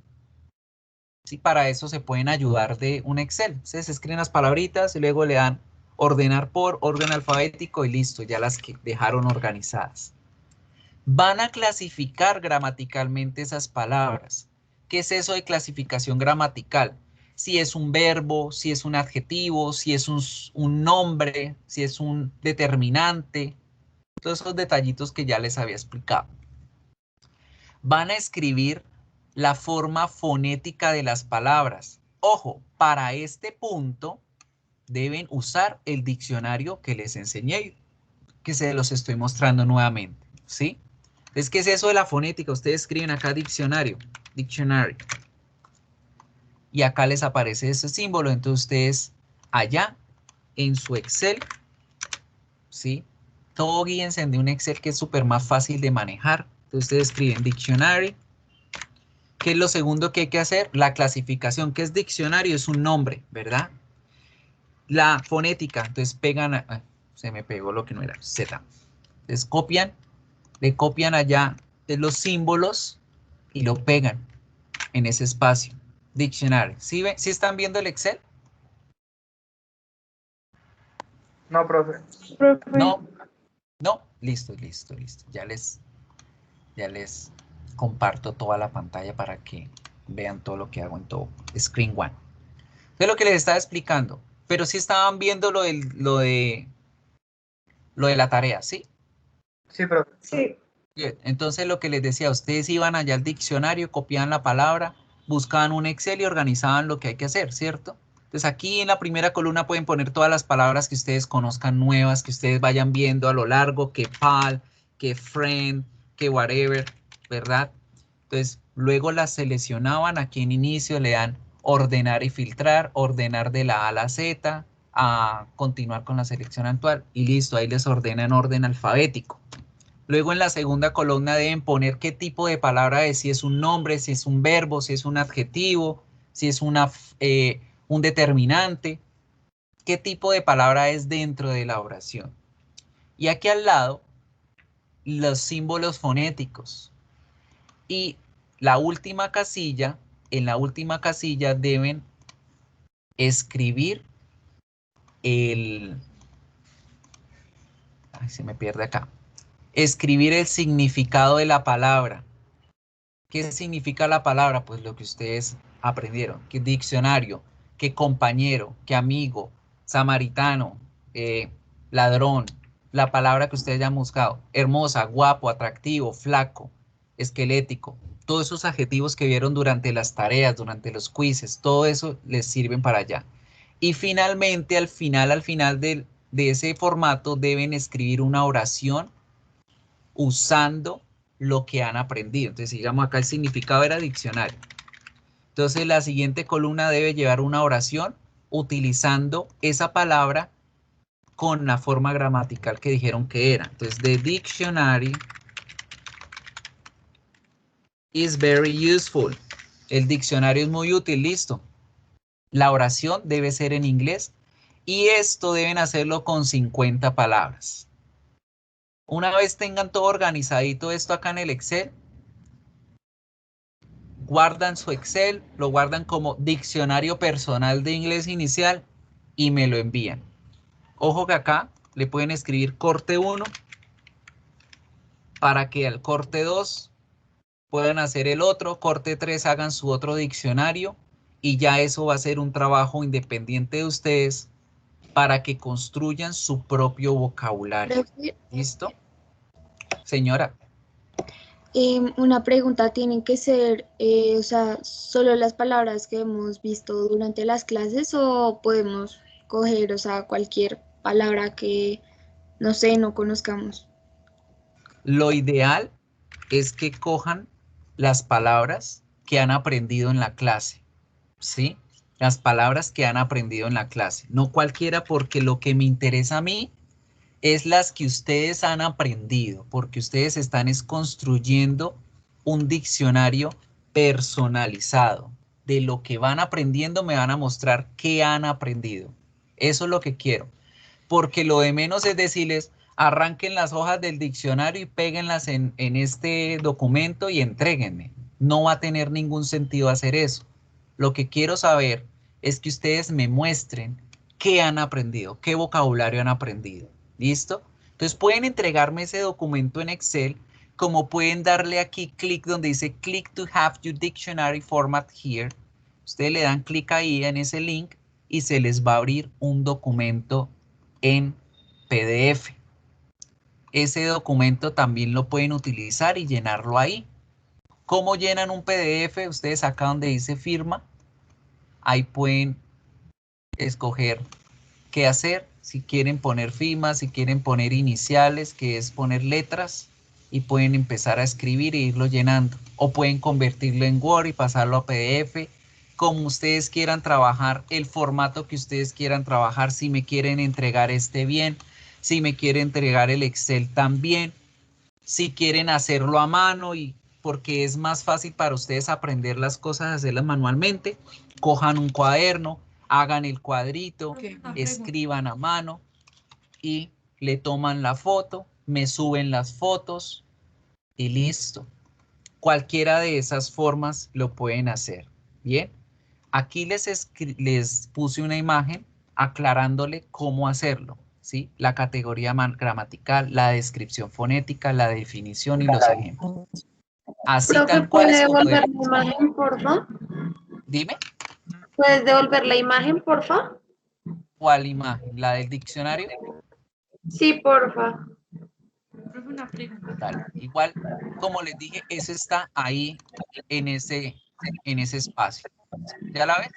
Sí, para eso se pueden ayudar de un Excel. Ustedes escriben las palabritas y luego le dan ordenar por orden alfabético y listo, ya las que dejaron organizadas. Van a clasificar gramaticalmente esas palabras. ¿Qué es eso de clasificación gramatical? Si es un verbo, si es un adjetivo, si es un nombre, si es un determinante. Todos esos detallitos que ya les había explicado. Van a escribir la forma fonética de las palabras. Ojo, para este punto deben usar el diccionario que les enseñé, que se los estoy mostrando nuevamente, ¿sí? Entonces, ¿qué es eso de la fonética? Ustedes escriben acá diccionario, dictionary. Y acá les aparece ese símbolo. Entonces, ustedes allá en su Excel, ¿sí? Todo guíense de un Excel que es súper más fácil de manejar. Entonces, ustedes escriben dictionary. ¿Qué es lo segundo que hay que hacer? La clasificación. ¿Qué es diccionario? Es un nombre, ¿verdad? La fonética. Entonces pegan, se me pegó lo que no era, Z. Entonces copian, le copian allá los símbolos y lo pegan en ese espacio. Dictionary. ¿Sí ven? ¿Sí están viendo el Excel? No, profe. No. No. Listo. Ya les comparto toda la pantalla para que vean todo lo que hago en todo Screen One. Es lo que les estaba explicando, pero sí estaban viendo lo de la tarea, ¿sí? Sí, profe. Sí. Bien. Entonces lo que les decía, ustedes iban allá al diccionario, copiaban la palabra, buscaban un Excel y organizaban lo que hay que hacer, ¿cierto? Entonces aquí en la primera columna pueden poner todas las palabras que ustedes conozcan nuevas, que ustedes vayan viendo a lo largo, que pal, que friend, que whatever, ¿verdad? Entonces, luego las seleccionaban, aquí en inicio le dan ordenar y filtrar, ordenar de la A a la Z, a continuar con la selección actual y listo, ahí les ordena en orden alfabético. Luego en la segunda columna deben poner qué tipo de palabra es, si es un nombre, si es un verbo, si es un adjetivo, si es un determinante. qué tipo de palabra es dentro de la oración. Y aquí al lado, los símbolos fonéticos. Y la última casilla, en la última casilla deben escribir se me pierde acá. Escribir el significado de la palabra. ¿Qué significa la palabra? Pues lo que ustedes aprendieron. ¿Qué diccionario? ¿Qué compañero? ¿Qué amigo? Samaritano, ladrón. La palabra que ustedes ya han buscado. Hermosa, guapo, atractivo, flaco, esquelético. Todos esos adjetivos que vieron durante las tareas, durante los quizzes, todo eso les sirven para allá. Y finalmente, al final de ese formato, deben escribir una oración usando lo que han aprendido. Entonces, digamos acá el significado era diccionario. Entonces, la siguiente columna debe llevar una oración utilizando esa palabra con la forma gramatical que dijeron que era. Entonces, the dictionary is very useful. El diccionario es muy útil, listo. La oración debe ser en inglés y esto deben hacerlo con 50 palabras. Una vez tengan todo organizadito esto acá en el Excel, guardan su Excel, lo guardan como diccionario personal de inglés inicial y me lo envían. Ojo que acá le pueden escribir corte 1 para que al corte 2 puedan hacer el otro, corte 3 hagan su otro diccionario y ya eso va a ser un trabajo independiente de ustedes para que construyan su propio vocabulario. ¿Listo? Señora. Una pregunta, ¿tienen que ser, o sea, solo las palabras que hemos visto durante las clases o podemos coger, o sea, cualquier palabra que, no sé, no conozcamos? Lo ideal es que cojan las palabras que han aprendido en la clase, ¿sí? Las palabras que han aprendido en la clase, no cualquiera, porque lo que me interesa a mí es las que ustedes han aprendido, porque ustedes están construyendo un diccionario personalizado. De lo que van aprendiendo me van a mostrar qué han aprendido. Eso es lo que quiero, porque lo de menos es decirles, arranquen las hojas del diccionario y péguenlas en este documento y entréguenme. No va a tener ningún sentido hacer eso. Lo que quiero saber es que ustedes me muestren qué han aprendido, qué vocabulario han aprendido. ¿Listo? Entonces pueden entregarme ese documento en Excel, como pueden darle aquí clic donde dice click to have your dictionary format here. Ustedes le dan clic ahí en ese link y se les va a abrir un documento en PDF. Ese documento también lo pueden utilizar y llenarlo ahí. ¿Cómo llenan un PDF? Ustedes acá donde dice firma, ahí pueden escoger qué hacer, si quieren poner firmas, si quieren poner iniciales, que es poner letras, y pueden empezar a escribir e irlo llenando. O pueden convertirlo en Word y pasarlo a PDF, como ustedes quieran trabajar, el formato que ustedes quieran trabajar, si me quieren entregar este bien, si me quieren entregar el Excel también, si quieren hacerlo a mano y porque es más fácil para ustedes aprender las cosas, hacerlas manualmente, cojan un cuaderno, hagan el cuadrito, escriban a mano y le toman la foto, me suben las fotos y listo. Cualquiera de esas formas lo pueden hacer. Bien, aquí les puse una imagen aclarándole cómo hacerlo, ¿sí? La categoría gramatical, la descripción fonética, la definición y los ejemplos. Así Profe, tal cual ¿puede es como devolver deben. la imagen, porfa? Dime. ¿Puedes devolver la imagen, porfa? ¿Cuál imagen? ¿La del diccionario? Sí, porfa. Profe, una pregunta. Dale. Igual, como les dije, eso está ahí en ese espacio. ¿Ya la ves?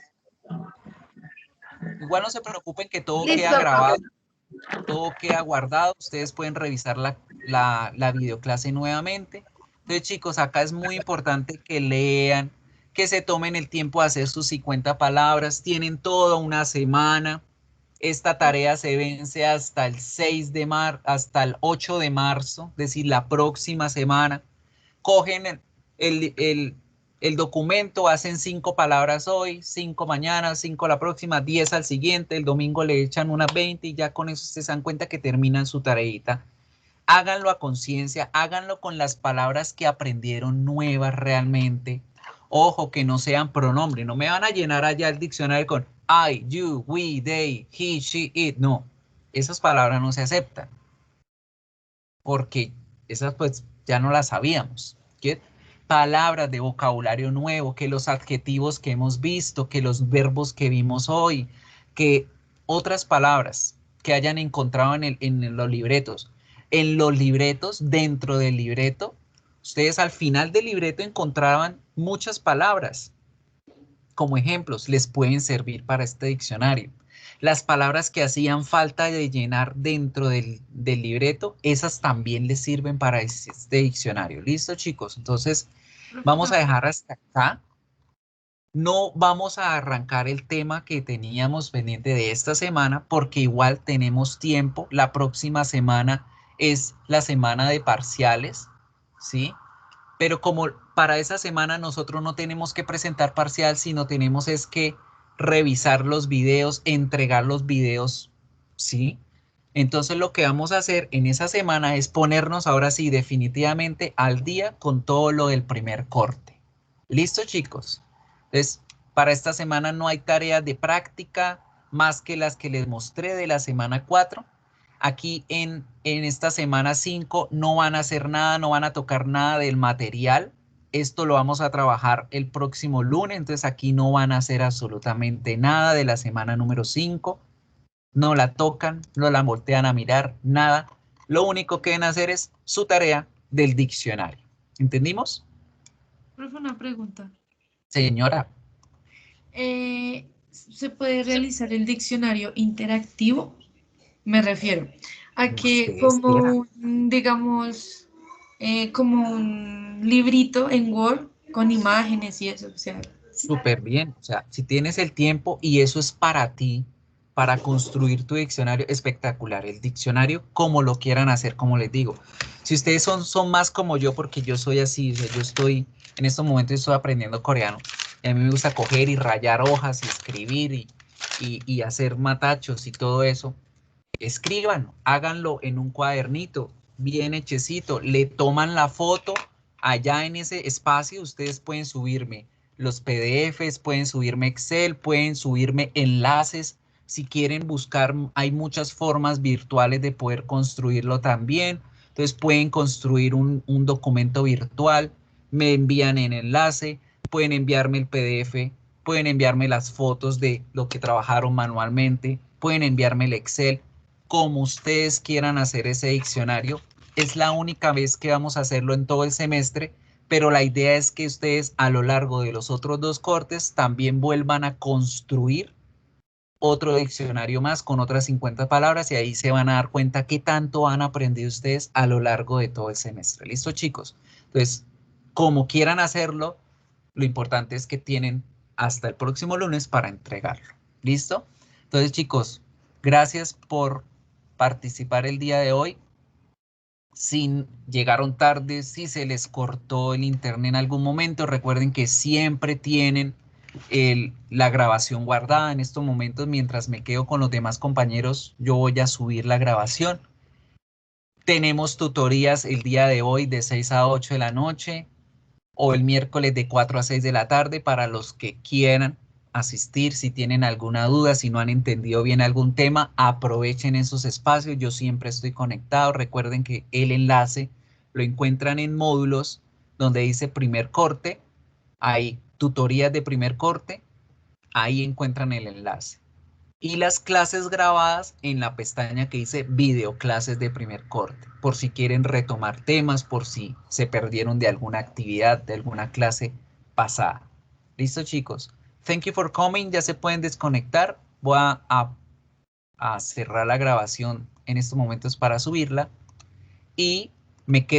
Igual no se preocupen que todo queda Listo, grabado, profe. todo queda guardado. Ustedes pueden revisar la videoclase nuevamente. Entonces, chicos, acá es muy importante que lean, que se tomen el tiempo de hacer sus 50 palabras. Tienen toda una semana. Esta tarea se vence hasta el 8 de marzo, es decir, la próxima semana. Cogen el documento, hacen 5 palabras hoy, 5 mañana, 5 la próxima, 10 al siguiente, el domingo le echan unas 20 y ya con eso se dan cuenta que terminan su tareita. Háganlo a conciencia, háganlo con las palabras que aprendieron nuevas realmente. Ojo, que no sean pronombres, no me van a llenar allá el diccionario con I, you, we, they, he, she, it. No, esas palabras no se aceptan porque esas pues ya no las sabíamos. ¿Qué? Palabras de vocabulario nuevo, que los adjetivos que hemos visto, que los verbos que vimos hoy, que otras palabras que hayan encontrado en los libretos. En los libretos, dentro del libreto, ustedes al final del libreto encontraban muchas palabras. Como ejemplos, les pueden servir para este diccionario. Las palabras que hacían falta de llenar dentro del libreto, esas también les sirven para este diccionario. ¿Listo, chicos? Entonces, vamos a dejar hasta acá. No vamos a arrancar el tema que teníamos pendiente de esta semana porque igual tenemos tiempo. La próxima semana es la semana de parciales, ¿sí? Pero como para esa semana nosotros no tenemos que presentar parcial, sino tenemos es que revisar los videos, entregar los videos, ¿sí? Entonces lo que vamos a hacer en esa semana es ponernos ahora sí definitivamente al día con todo lo del primer corte. ¿Listo, chicos? Entonces, para esta semana no hay tareas de práctica más que las que les mostré de la semana 4. Aquí en esta semana 5 no van a hacer nada, no van a tocar nada del material. Esto lo vamos a trabajar el próximo lunes, entonces aquí no van a hacer absolutamente nada de la semana número 5. No la tocan, no la voltean a mirar, nada. Lo único que deben hacer es su tarea del diccionario. ¿Entendimos? Profe, una pregunta. Señora. ¿Se puede realizar el diccionario interactivo? Me refiero a que como, digamos, como un librito en Word con imágenes y eso, o sea. Súper bien, o sea, si tienes el tiempo y eso es para ti, para construir tu diccionario, espectacular. El diccionario, como lo quieran hacer, como les digo. Si ustedes son más como yo, porque yo soy así, o sea, yo estoy, en estos momentos estoy aprendiendo coreano. Y a mí me gusta coger y rayar hojas y escribir y hacer matachos y todo eso. Escriban, háganlo en un cuadernito, bien hechecito, le toman la foto, allá en ese espacio ustedes pueden subirme los PDFs, pueden subirme Excel, pueden subirme enlaces, si quieren buscar, hay muchas formas virtuales de poder construirlo también, entonces pueden construir un documento virtual, me envían el enlace, pueden enviarme el PDF, pueden enviarme las fotos de lo que trabajaron manualmente, pueden enviarme el Excel, como ustedes quieran hacer ese diccionario. Es la única vez que vamos a hacerlo en todo el semestre, pero la idea es que ustedes a lo largo de los otros 2 cortes también vuelvan a construir otro diccionario más con otras 50 palabras y ahí se van a dar cuenta qué tanto han aprendido ustedes a lo largo de todo el semestre. ¿Listo, chicos? Entonces, como quieran hacerlo, lo importante es que tienen hasta el próximo lunes para entregarlo. ¿Listo? Entonces, chicos, gracias por participar el día de hoy. Si llegaron tarde, si se les cortó el internet en algún momento, recuerden que siempre tienen la grabación guardada. En estos momentos, mientras me quedo con los demás compañeros, yo voy a subir la grabación. Tenemos tutorías el día de hoy de 6 a 8 de la noche o el miércoles de 4 a 6 de la tarde para los que quieran asistir. Si tienen alguna duda, si no han entendido bien algún tema, aprovechen esos espacios. Yo siempre estoy conectado. Recuerden que el enlace lo encuentran en módulos donde dice primer corte. Hay tutorías de primer corte. Ahí encuentran el enlace. Y las clases grabadas en la pestaña que dice video clases de primer corte, por si quieren retomar temas, por si se perdieron de alguna actividad, de alguna clase pasada. ¿Listo, chicos? Thank you for coming. Ya se pueden desconectar. Voy a cerrar la grabación en estos momentos para subirla. Y me quedo